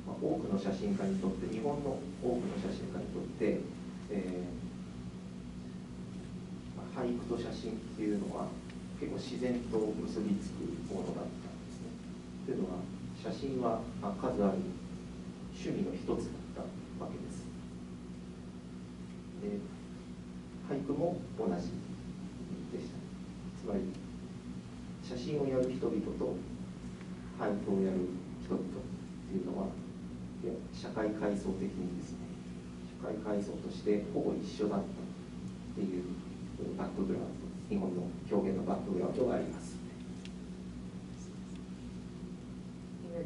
[SPEAKER 7] まあ、多くの写真家にとって日本の多くの写真家にとって、まあ、俳句と写真っていうのは結構自然と結びつくものだったんですね。というのは写真は、まあ、数ある趣味の一つだったわけです。で俳句も同じでした。つまり写真をやる人々と俳句をやる人々っていうのは社会階層的にですね、社会階層としてほぼ一緒だったっていうバックグラウンド、日本の表現のバックグラウンドがあります。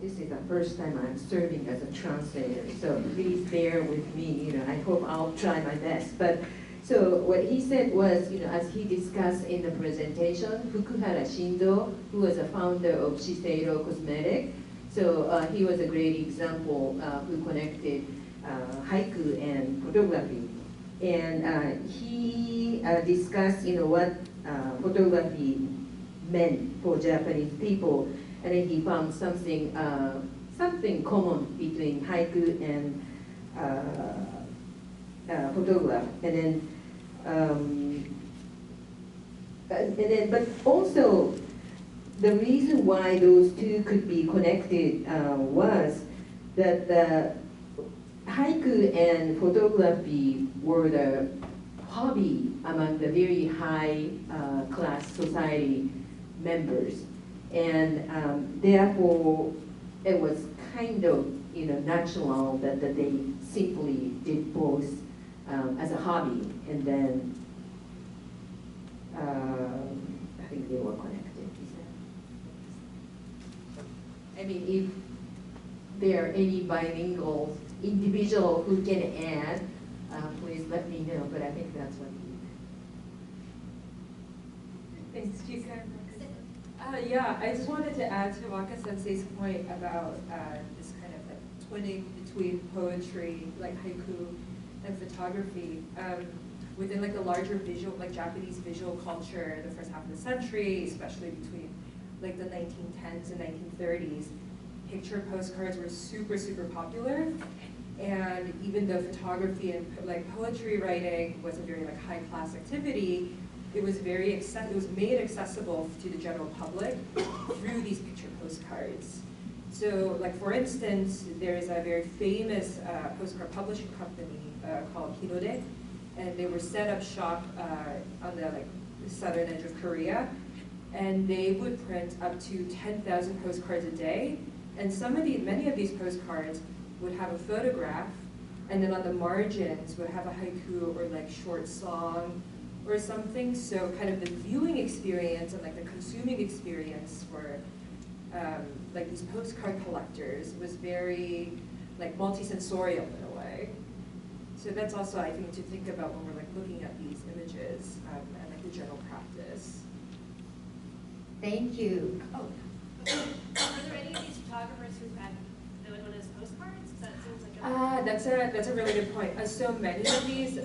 [SPEAKER 2] This is the first time I'm serving as a translator, so please bear with me. I hope I'll try my best. But so what he said was, as he discussed in the presentation, Fukuhara Shindo, who was a founder of Shiseido Cosmetics, so he was a great example who connected haiku and photography, and he discussed, what photography meant for Japanese people. And then he found something common between haiku and photograph. And then, but also the reason why those two could be connected was that the haiku and photography were the hobby among the very high class society members. And therefore, it was kind of natural that they simply did both as a hobby, and then I think they were connected. I mean, if there are any bilingual individual who can add, please let me know. But I think that's what he meant.
[SPEAKER 5] Thanks, Chika. Yeah, I just wanted to add to Waka-sensei's point about this kind of like twinning between poetry, like haiku, and photography. Within like the larger visual, like Japanese visual culture in the first half of the century, especially between like the 1910s and 1930s, picture postcards were super, super popular. And even though photography and like poetry writing was a very like high class activity, it was made accessible to the general public through these picture postcards. So, like for instance, there is a very famous postcard publishing company called Hinode, and they were set up shop on the southern edge of Korea, and they would print up to 10,000 postcards a day. And many of these postcards would have a photograph, and then on the margins would have a haiku or like short song or something. So kind of the viewing experience and like the consuming experience for like these postcard collectors was very like multisensorial in a way. So that's also, I think, to think about when we're like looking at these images and like the general practice.
[SPEAKER 1] Thank you.
[SPEAKER 10] Oh, are there any of these photographers who've had known one as postcards? That seems like
[SPEAKER 5] That's a really good point. So many of these,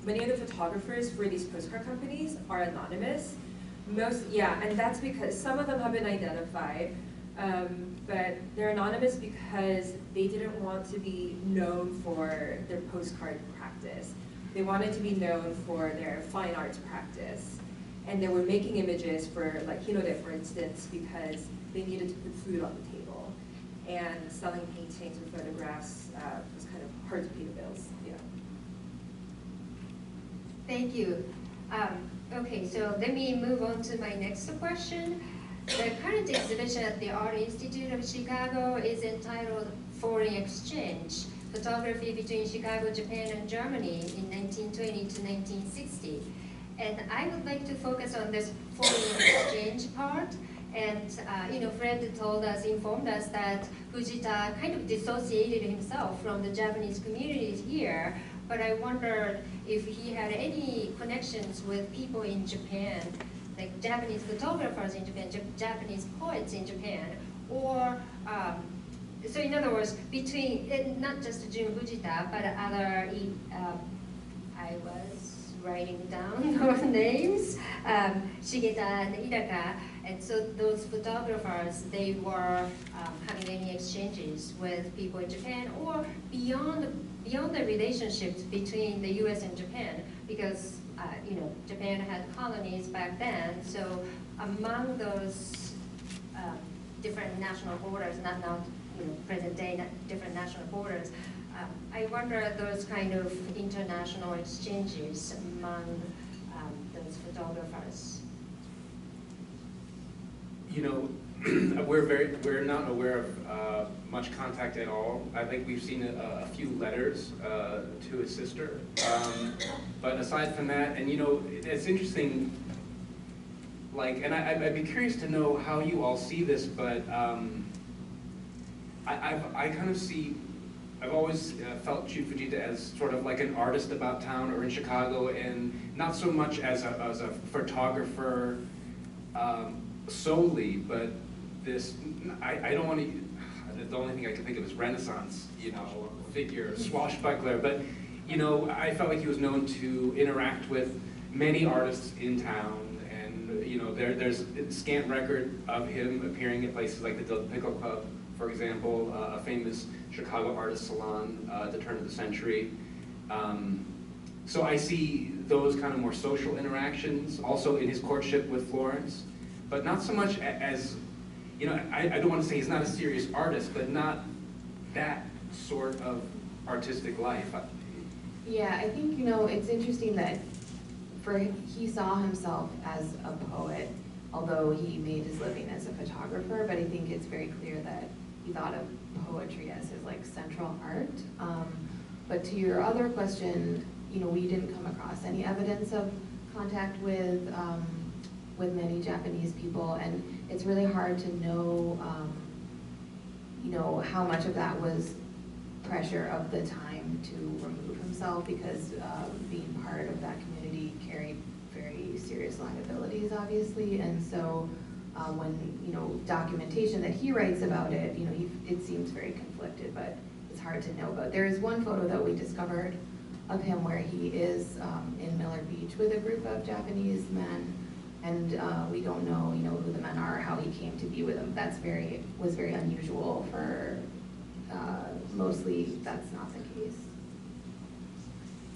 [SPEAKER 5] many of the photographers for these postcard companies are anonymous. And that's because some of them have been identified, but they're anonymous because they didn't want to be known for their postcard practice. They wanted to be known for their fine arts practice. And they were making images for, like Hinode, for instance, because they needed to put food on the table. And selling paintings or photographs was kind of hard to pay the bills. Yeah.
[SPEAKER 1] Thank you. Okay, so let me move on to my next question. The current exhibition at the Art Institute of Chicago is entitled Foreign Exchange, Photography Between Chicago, Japan, and Germany in 1920 to 1960. And I would like to focus on this foreign exchange part. And Fred informed us that Fujita kind of dissociated himself from the Japanese communities here. But I wondered if he had any connections with people in Japan, like Japanese photographers in Japan, Japanese poets in Japan, or so in other words, between not just Jun Fujita, but other. I was writing down those names, Shigeta and Iraka, and so those photographers, they were having any exchanges with people in Japan, or beyond the relationships between the U.S. and Japan, because Japan had colonies back then. So among those different national borders, not present day different national borders, I wonder those kind of international exchanges among those photographers.
[SPEAKER 3] We're not aware of much contact at all. I think we've seen a few letters to his sister, but aside from that, and it's interesting. And I'd be curious to know how you all see this, but I kind of see. I've always felt Jun Fujita as sort of like an artist about town or in Chicago, and not so much as a photographer solely, but this, I don't want to, the only thing I can think of is Renaissance, figure, swashbuckler, but, I felt like he was known to interact with many artists in town, and, there's a scant record of him appearing at places like the Pickle Club, for example, a famous Chicago artist salon at the turn of the century. So I see those kind of more social interactions, also in his courtship with Florence, but not so much as, I don't want to say he's not a serious artist, but not that sort of artistic life.
[SPEAKER 9] Yeah, I think, it's interesting that he saw himself as a poet, although he made his living as a photographer, but I think it's very clear that he thought of poetry as his central art. But to your other question, we didn't come across any evidence of contact with many Japanese people, and it's really hard to know, how much of that was pressure of the time to remove himself, because being part of that community carried very serious liabilities, obviously, and so when documentation that he writes about it, it seems very conflicted, but it's hard to know. But there is one photo that we discovered of him where he is in Miller Beach with a group of Japanese men, and we don't know, who the men are, how he came to be with them. Was very unusual for, mostly that's not the case.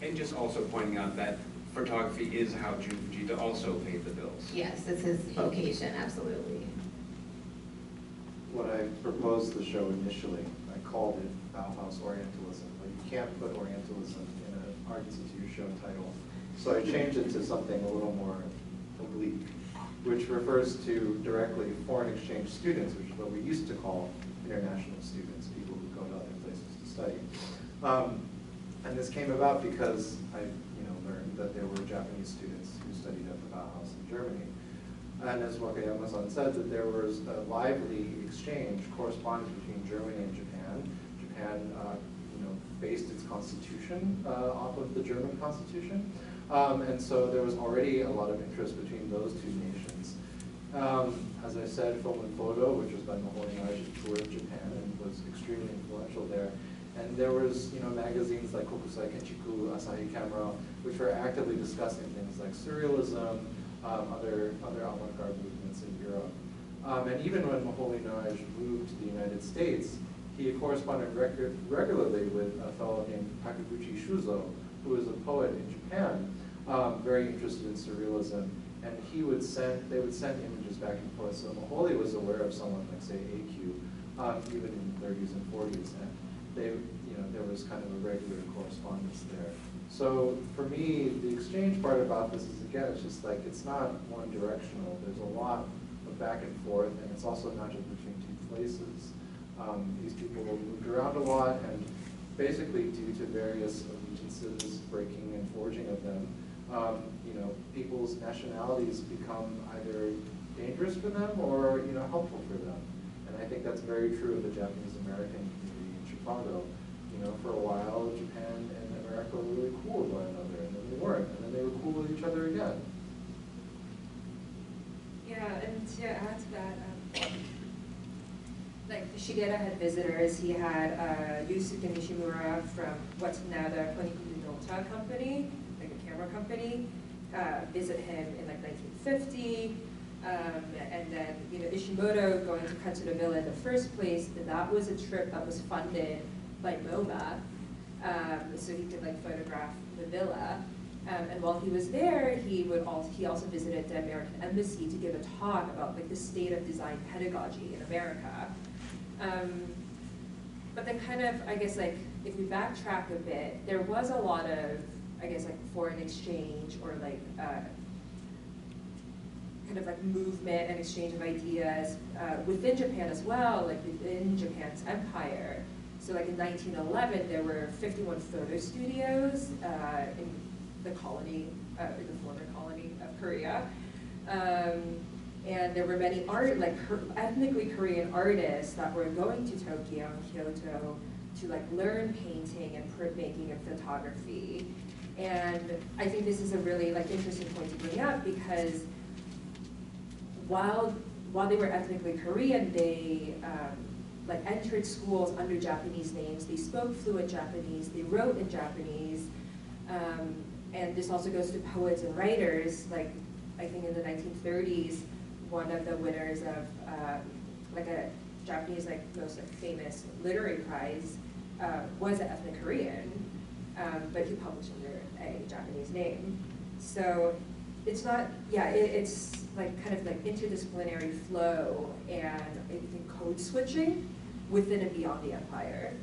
[SPEAKER 3] And just also pointing out that photography is how Jun Fujita also paid the bills.
[SPEAKER 9] Yes, it's his vocation, absolutely.
[SPEAKER 6] When I proposed the show initially, I called it Bauhaus Orientalism, but you can't put Orientalism in an Art Institute show title.
[SPEAKER 11] So I changed it to something a little more oblique, which refers to directly foreign exchange students, which is what we used to call international students, people who go to other places to study. And this came about because I learned that there were Japanese students who studied at the Bauhaus in Germany. And as Wakayama-san said, that there was a lively exchange, correspondence between Germany and Japan. Japan based its constitution off of the German constitution. And so there was already a lot of interest between those two nations. As I said, Film and Photo, which was by Mahori Naji, toured Japan and was extremely influential there. And there was, magazines like Kokusai Kenchiku, Asahi Camera, which were actively discussing things like surrealism, other avant-garde movements in Europe. And even when Mahori Naji moved to the United States, he corresponded regularly with a fellow named Takaguchi Shuzo, who was a poet in Japan, very interested in surrealism. And they would send images back and forth. So Mahori was aware of someone like, say, AQ, even in the 30s and 40s. And there was kind of a regular correspondence there. So for me, the exchange part about this is, again, it's just like, it's not one directional. There's a lot of back and forth, and it's also not just between two places. These people moved around a lot, and basically due to various allegiances, breaking and forging of them, people's nationalities become either dangerous for them or helpful for them. And I think that's very true of the Japanese American community in Chicago. For a while, Japan and America were really cool with one another, and then they weren't, and then they were cool with each other again.
[SPEAKER 5] Yeah, and to add to that, like Shigeta had visitors. He had Yusuke Nishimura from what's now the Konikuni Nota company, like a camera company, visit him in like 1950. And then Ishimoto going to Katsuda Villa in the first place, that was a trip that was funded by MoMA, so he could like photograph the villa. And while he was there, he also visited the American Embassy to give a talk about like the state of design pedagogy in America. But then kind of, I guess like, if we backtrack a bit, there was a lot of, I guess like foreign exchange or like, kind of like movement and exchange of ideas within Japan as well, like within Japan's empire. So like in 1911, there were 51 photo studios in the colony, in the former colony of Korea. And there were many ethnically Korean artists that were going to Tokyo and Kyoto to like learn painting and printmaking and photography. And I think this is a really like interesting point to bring up because while they were ethnically Korean, they like entered schools under Japanese names. They spoke fluent Japanese. They wrote in Japanese. And this also goes to poets and writers. Like I think in the 1930s, one of the winners of like a Japanese like most like, famous literary prize was an ethnic Korean, but he published under a Japanese name. So it's not, it's like kind of like interdisciplinary flow and I think code switching within and beyond the empire.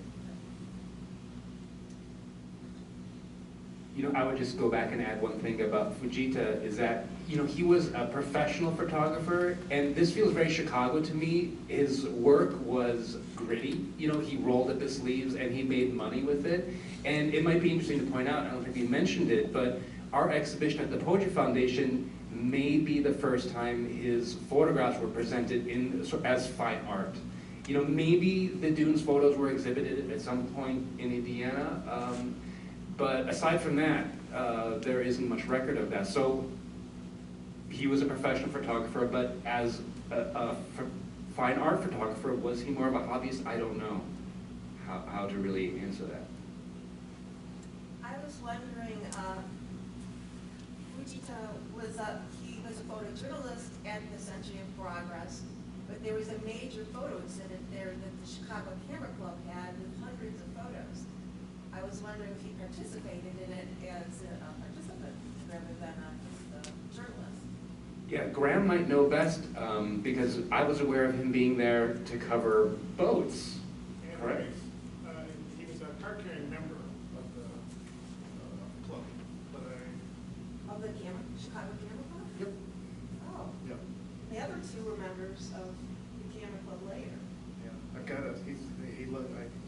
[SPEAKER 3] I would just go back and add one thing about Fujita is that, he was a professional photographer, and this feels very Chicago to me. His work was gritty. He rolled up his sleeves and he made money with it. And it might be interesting to point out, I don't think we mentioned it, but our exhibition at the Poetry Foundation may be the first time his photographs were presented as fine art. Maybe the Dunes photos were exhibited at some point in Indiana, but aside from that, there isn't much record of that. So he was a professional photographer, but as a fine art photographer, was he more of a hobbyist? I don't know how to really answer that.
[SPEAKER 12] I was wondering, Fujita was a photojournalist at the Century of Progress, but there was a major photo exhibit there that the Chicago Camera Club had with hundreds of photos. I was wondering if he participated in it as a participant rather than just a journalist.
[SPEAKER 3] Yeah, Graham might know best because I was aware of him being there to cover boats. Correct?
[SPEAKER 13] He was a card-carrying member of the club, but
[SPEAKER 12] Chicago Camera Club?
[SPEAKER 2] Yep.
[SPEAKER 12] Oh.
[SPEAKER 11] Yep.
[SPEAKER 12] The other two were members of the Camera Club later.
[SPEAKER 11] Yeah, I've got I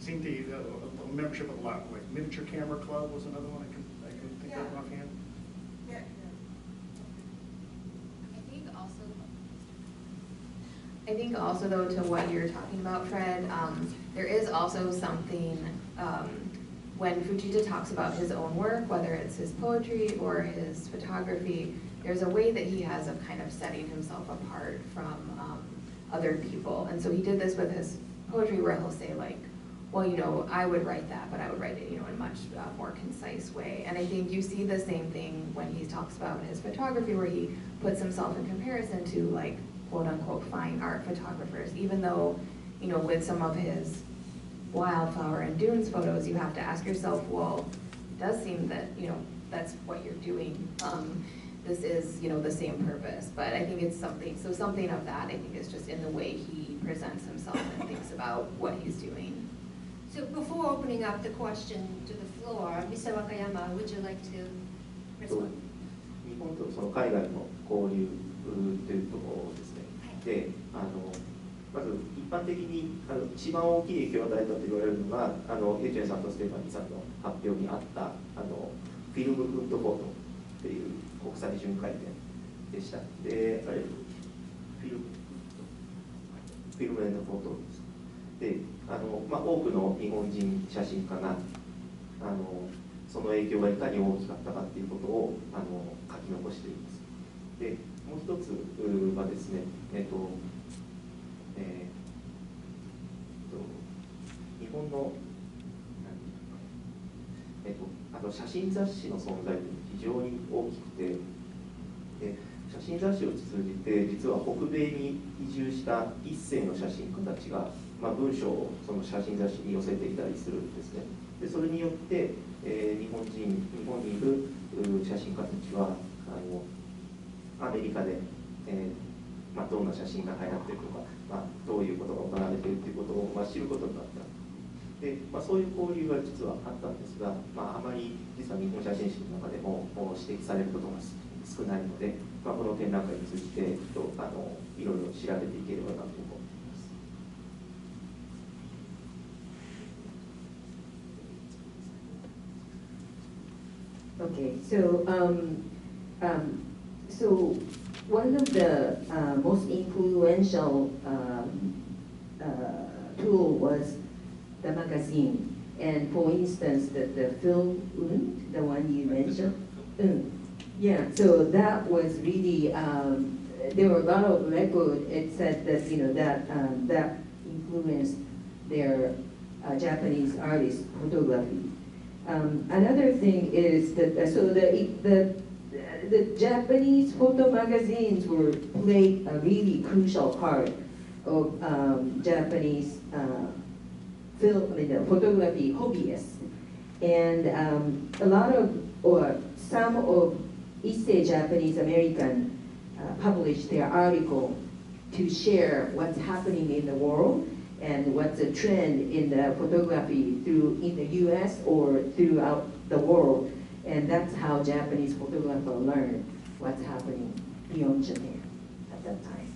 [SPEAKER 11] seem to a membership of a lot, like Miniature Camera Club was another one I can think of
[SPEAKER 12] Yeah.
[SPEAKER 11] offhand.
[SPEAKER 12] Yeah.
[SPEAKER 9] I think also though to what you're talking about, Fred, there is also something, when Fujita talks about his own work, whether it's his poetry or his photography, there's a way that he has of kind of setting himself apart from other people. And so he did this with his poetry where he'll say like, well, you know, I would write that, but I would write it, you know, in a much more concise way. And I think you see the same thing when he talks about his photography where he puts himself in comparison to like, quote unquote, fine art photographers, even though, you know, with some of his wildflower and dunes photos, you have to ask yourself, well, it does seem that, you know, that's what you're doing. This is, you know, the same purpose, but I think it's something of that, I think is just in the way he presents himself and thinks about what he's doing.
[SPEAKER 1] So before opening up the question to the floor, Mr. Wakayama, would you like to respond?
[SPEAKER 7] 日本とその海外の交流というところですね。で、まず一般的に一番大きい影響を与えたと言われるのがエチェンさんとステファニーさんの発表にあったフィルムフットフォトっていう国際巡回展でした。で、あれフィルムエンドフォトです。で、多くの日本人写真家がその影響がいかに大きかったかっていうことを書き残しています。で、もう一つはですね、日本の写真雑誌の存在というのは非常に大きくて、で写真雑誌を通じて実は北米に移住した一世の写真家たちが、文章をその写真雑誌に寄せていたりするんですね。でそれによって、日本にいる写真家たちはアメリカで、どんな写真が流行っているとか、どういうことが行われているということを、知ることになった。でそういう交流が実はあったんですが、あまり実は日本写真史の中でも指摘されることが少ないので、この展覧会についていろいろ調べていければなと思います。
[SPEAKER 2] Okay, so one of the most influential tool was the magazine, and for instance, the film, the one you mentioned, yeah. So that was really there were a lot of records. It said that that influenced their Japanese artist photography. Another thing is that the Japanese photo magazines played a really crucial part of Japanese photography hobbyists, and some of Issei Japanese American published their article to share what's happening in the world and what's a trend in the photography in the U.S. or throughout the world, and that's how Japanese photographers learned what's happening beyond Japan at that time.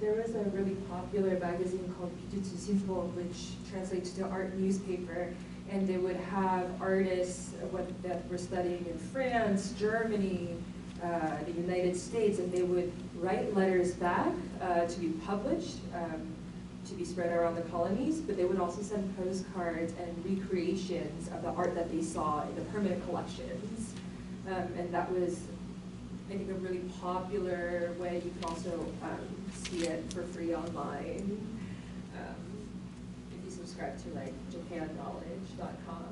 [SPEAKER 5] There was a really popular magazine called Bijutsu Shinpo, which translates to art newspaper, and they would have artists that were studying in France, Germany, the United States, and they would write letters back to be published, to be spread around the colonies, but they would also send postcards and recreations of the art that they saw in the permanent collections. And that was, I think, a really popular way. You can also see it for free online if you subscribe to like japanknowledge.com.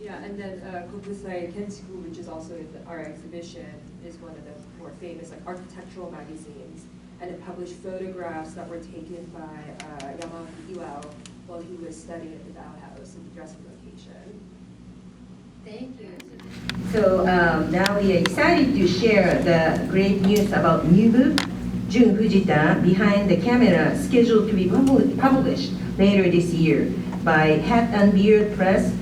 [SPEAKER 5] Yeah, and then Kokusai Kensuku, which is also in our exhibition, is one of the more famous architectural magazines, and it published photographs that were taken by Yamaki Iwao while he was studying at the Bauhaus in the dressing location.
[SPEAKER 1] Thank you.
[SPEAKER 2] So now we are excited to share the great news about new book, Jun Fujita, Behind the Camera, scheduled to be published later this year by Hat and Beard Press.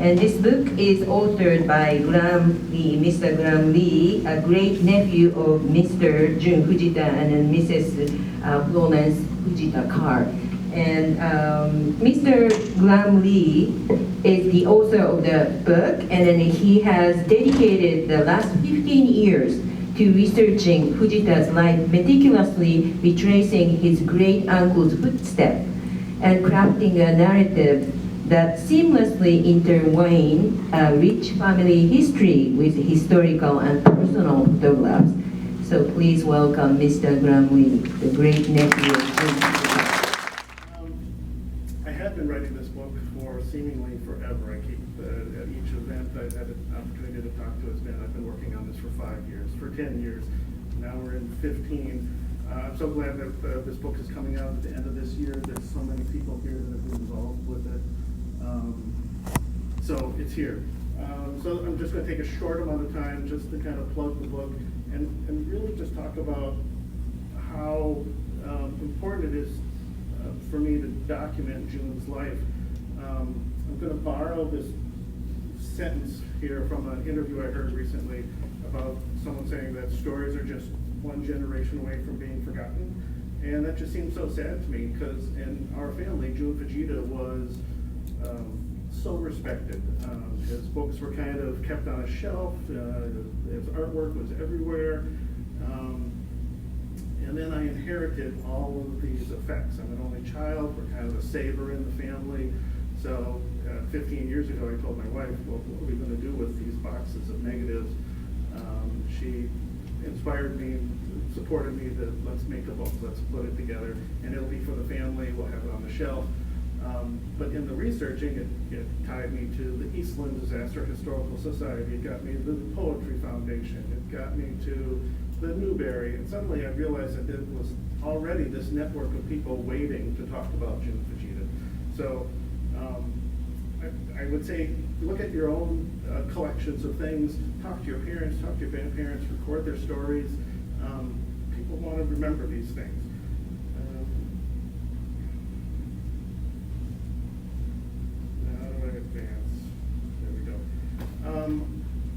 [SPEAKER 2] And this book is authored by Mr. Graham Lee, a great nephew of Mr. Jun Fujita and then Mrs. Florence Fujita Carr. And Mr. Graham Lee is the author of the book, and then he has dedicated the last 15 years to researching Fujita's life, meticulously retracing his great uncle's footsteps and crafting a narrative that seamlessly intertwine a rich family history with historical and personal photographs. So please welcome Mr. Graham Lee, the great nephew of Jun Fujita.
[SPEAKER 13] I have been writing this book for seemingly forever. I keep, at each event I've had an opportunity to talk to his man. I've been working on this for 5 years, for 10 years. Now we're in 15. I'm so glad that this book is coming out at the end of this year. There's so many people here that have been involved with it. So it's here. So I'm just going to take a short amount of time just to kind of plug the book and really just talk about how important it is for me to document Jun's life. I'm going to borrow this sentence here from an interview I heard recently about someone saying that stories are just one generation away from being forgotten. And that just seems so sad to me because in our family, Jun Fujita was so respected. His books were kind of kept on a shelf. His artwork was everywhere. And then I inherited all of these effects. I'm an only child. We're kind of a saver in the family. So 15 years ago, I told my wife, well, what are we going to do with these boxes of negatives? She inspired me, supported me that let's make a book, let's put it together, and it'll be for the family. We'll have it on the shelf. But in the researching, it tied me to the Eastland Disaster Historical Society. It got me to the Poetry Foundation. It got me to the Newberry. And suddenly I realized that there was already this network of people waiting to talk about Jun Fujita. So I would say, look at your own collections of things. Talk to your parents, talk to your grandparents, record their stories. People want to remember these things.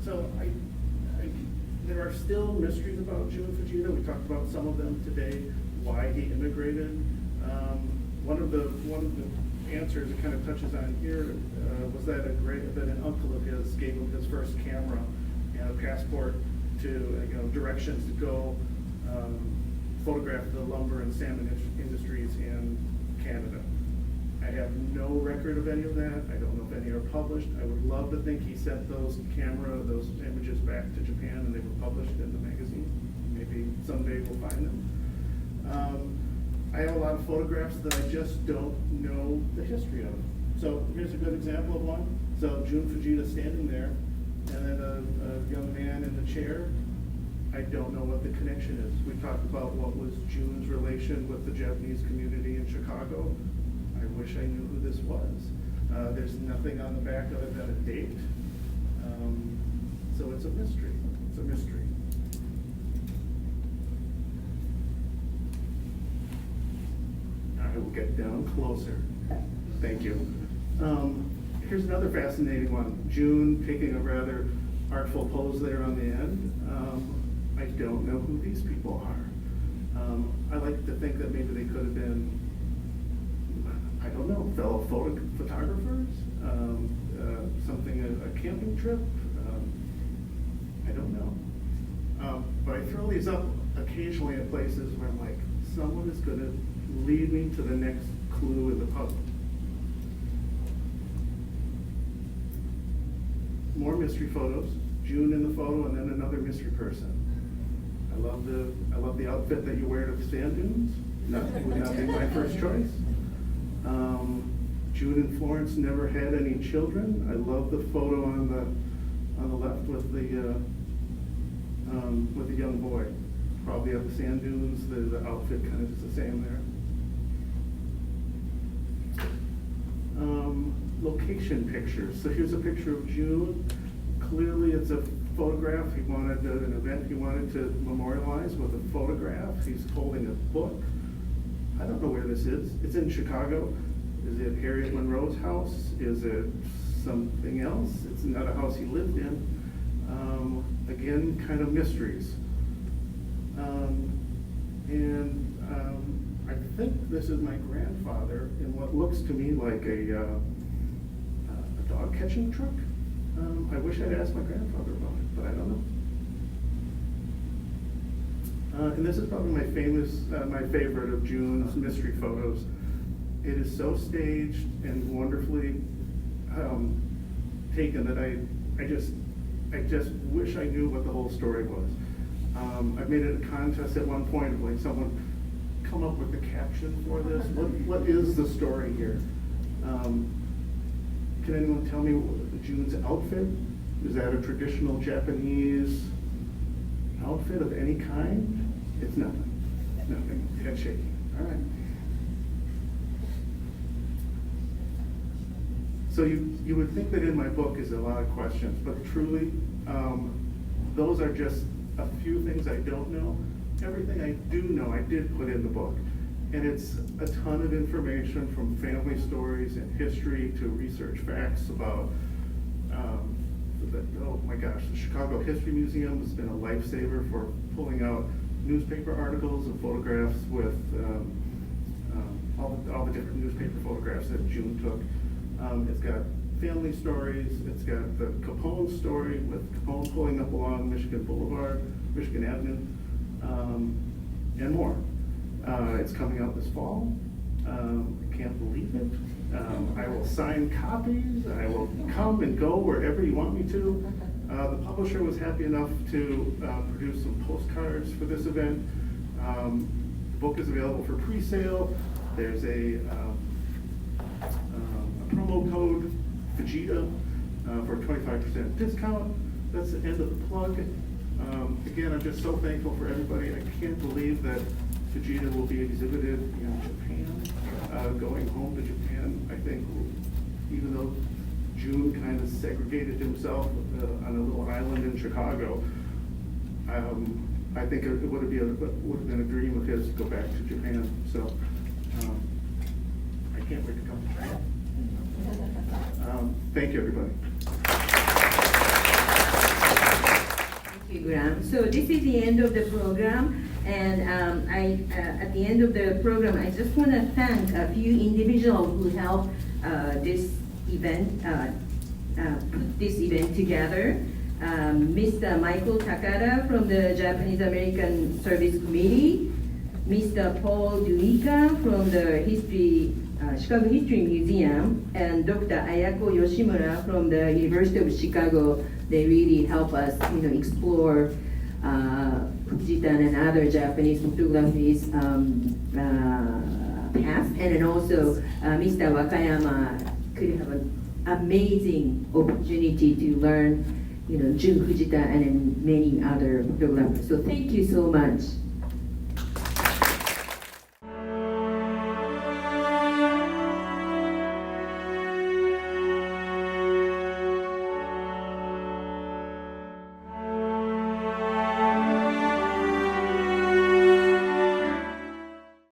[SPEAKER 13] So there are still mysteries about Jun Fujita. We talked about some of them today, why he immigrated. One of the answers it kind of touches on here was that an uncle of his gave him his first camera and a passport to directions to go photograph the lumber and salmon industries in Canada. I have no record of any of that. I don't know if any are published. I would love to think he sent those images back to Japan and they were published in the magazine. Maybe someday we'll find them. I have a lot of photographs that I just don't know the history of. So here's a good example of one. So Jun Fujita standing there, and then a young man in the chair. I don't know what the connection is. We talked about what was Jun's relation with the Japanese community in Chicago. I wish I knew who this was. There's nothing on the back other than a date. So it's a mystery. It's a mystery. I will get down closer. Thank you. Here's another fascinating one. Jun taking a rather artful pose there on the end. I don't know who these people are. I like to think that maybe they could have been, I don't know, fellow photographers, a camping trip. I don't know. But I throw these up occasionally at places where I'm like, someone is going to lead me to the next clue in the puzzle. More mystery photos. Jun in the photo, and then another mystery person. I love the outfit that you wear to the sand dunes. That would not be my first choice. Jun and Florence never had any children. I love the photo on the left with the young boy. Probably at the sand dunes. The outfit kind of is the same there. Location pictures. So here's a picture of Jun. Clearly it's a photograph. He wanted an event he wanted to memorialize with a photograph. He's holding a book. I don't know where this is. It's in Chicago. Is it Harriet Monroe's house? Is it something else. It's not a house he lived in. Again, kind of mysteries. I think this is my grandfather in what looks to me like a dog catching truck. I wish I'd asked my grandfather about it, but I don't know. And this is probably my favorite of Jun's mystery photos. It is so staged and wonderfully taken that I just wish I knew what the whole story was. I've made it a contest at one point of like someone come up with the caption for this. What is the story here? Can anyone tell me Jun's outfit? Is that a traditional Japanese outfit of any kind? It's nothing. Nothing. Head shaking. All right. So you would think that in my book is a lot of questions, but truly, those are just a few things I don't know. Everything I do know, I did put in the book. And it's a ton of information from family stories and history to research facts about, oh my gosh, the Chicago History Museum has been a lifesaver for pulling out newspaper articles and photographs with all the different newspaper photographs that Jun took. It's got family stories. It's got the Capone story with Capone pulling up along Michigan Avenue, and more. It's coming out this fall. I can't believe it. I will sign copies. I will come and go wherever you want me to. The publisher was happy enough to produce some postcards for this event. The book is available for pre-sale. There's a promo code, Fujita, for a 25% discount. That's the end of the plug. Again, I'm just so thankful for everybody. I can't believe that Fujita will be exhibited in Japan. Going home to Japan, I think, even though Jun kind of segregated himself on a little island in Chicago, I think it would have been a dream of his to go back to Japan. So I can't wait to come to Japan. Thank you, everybody.
[SPEAKER 2] Thank you, Graham. So this is the end of the program, and at the end of the program, I just want to thank a few individuals who helped this event, put this event together. Mr. Michael Takada from the Japanese American Service Committee, Mr. Paul Duika from the Chicago History Museum, and Dr. Ayako Yoshimura from the University of Chicago. They really help us, explore Fujita and other Japanese photography's past, and then also Mr. Wakayama could have an amazing opportunity to learn, Jun Fujita and then many other photographers. So thank you so much.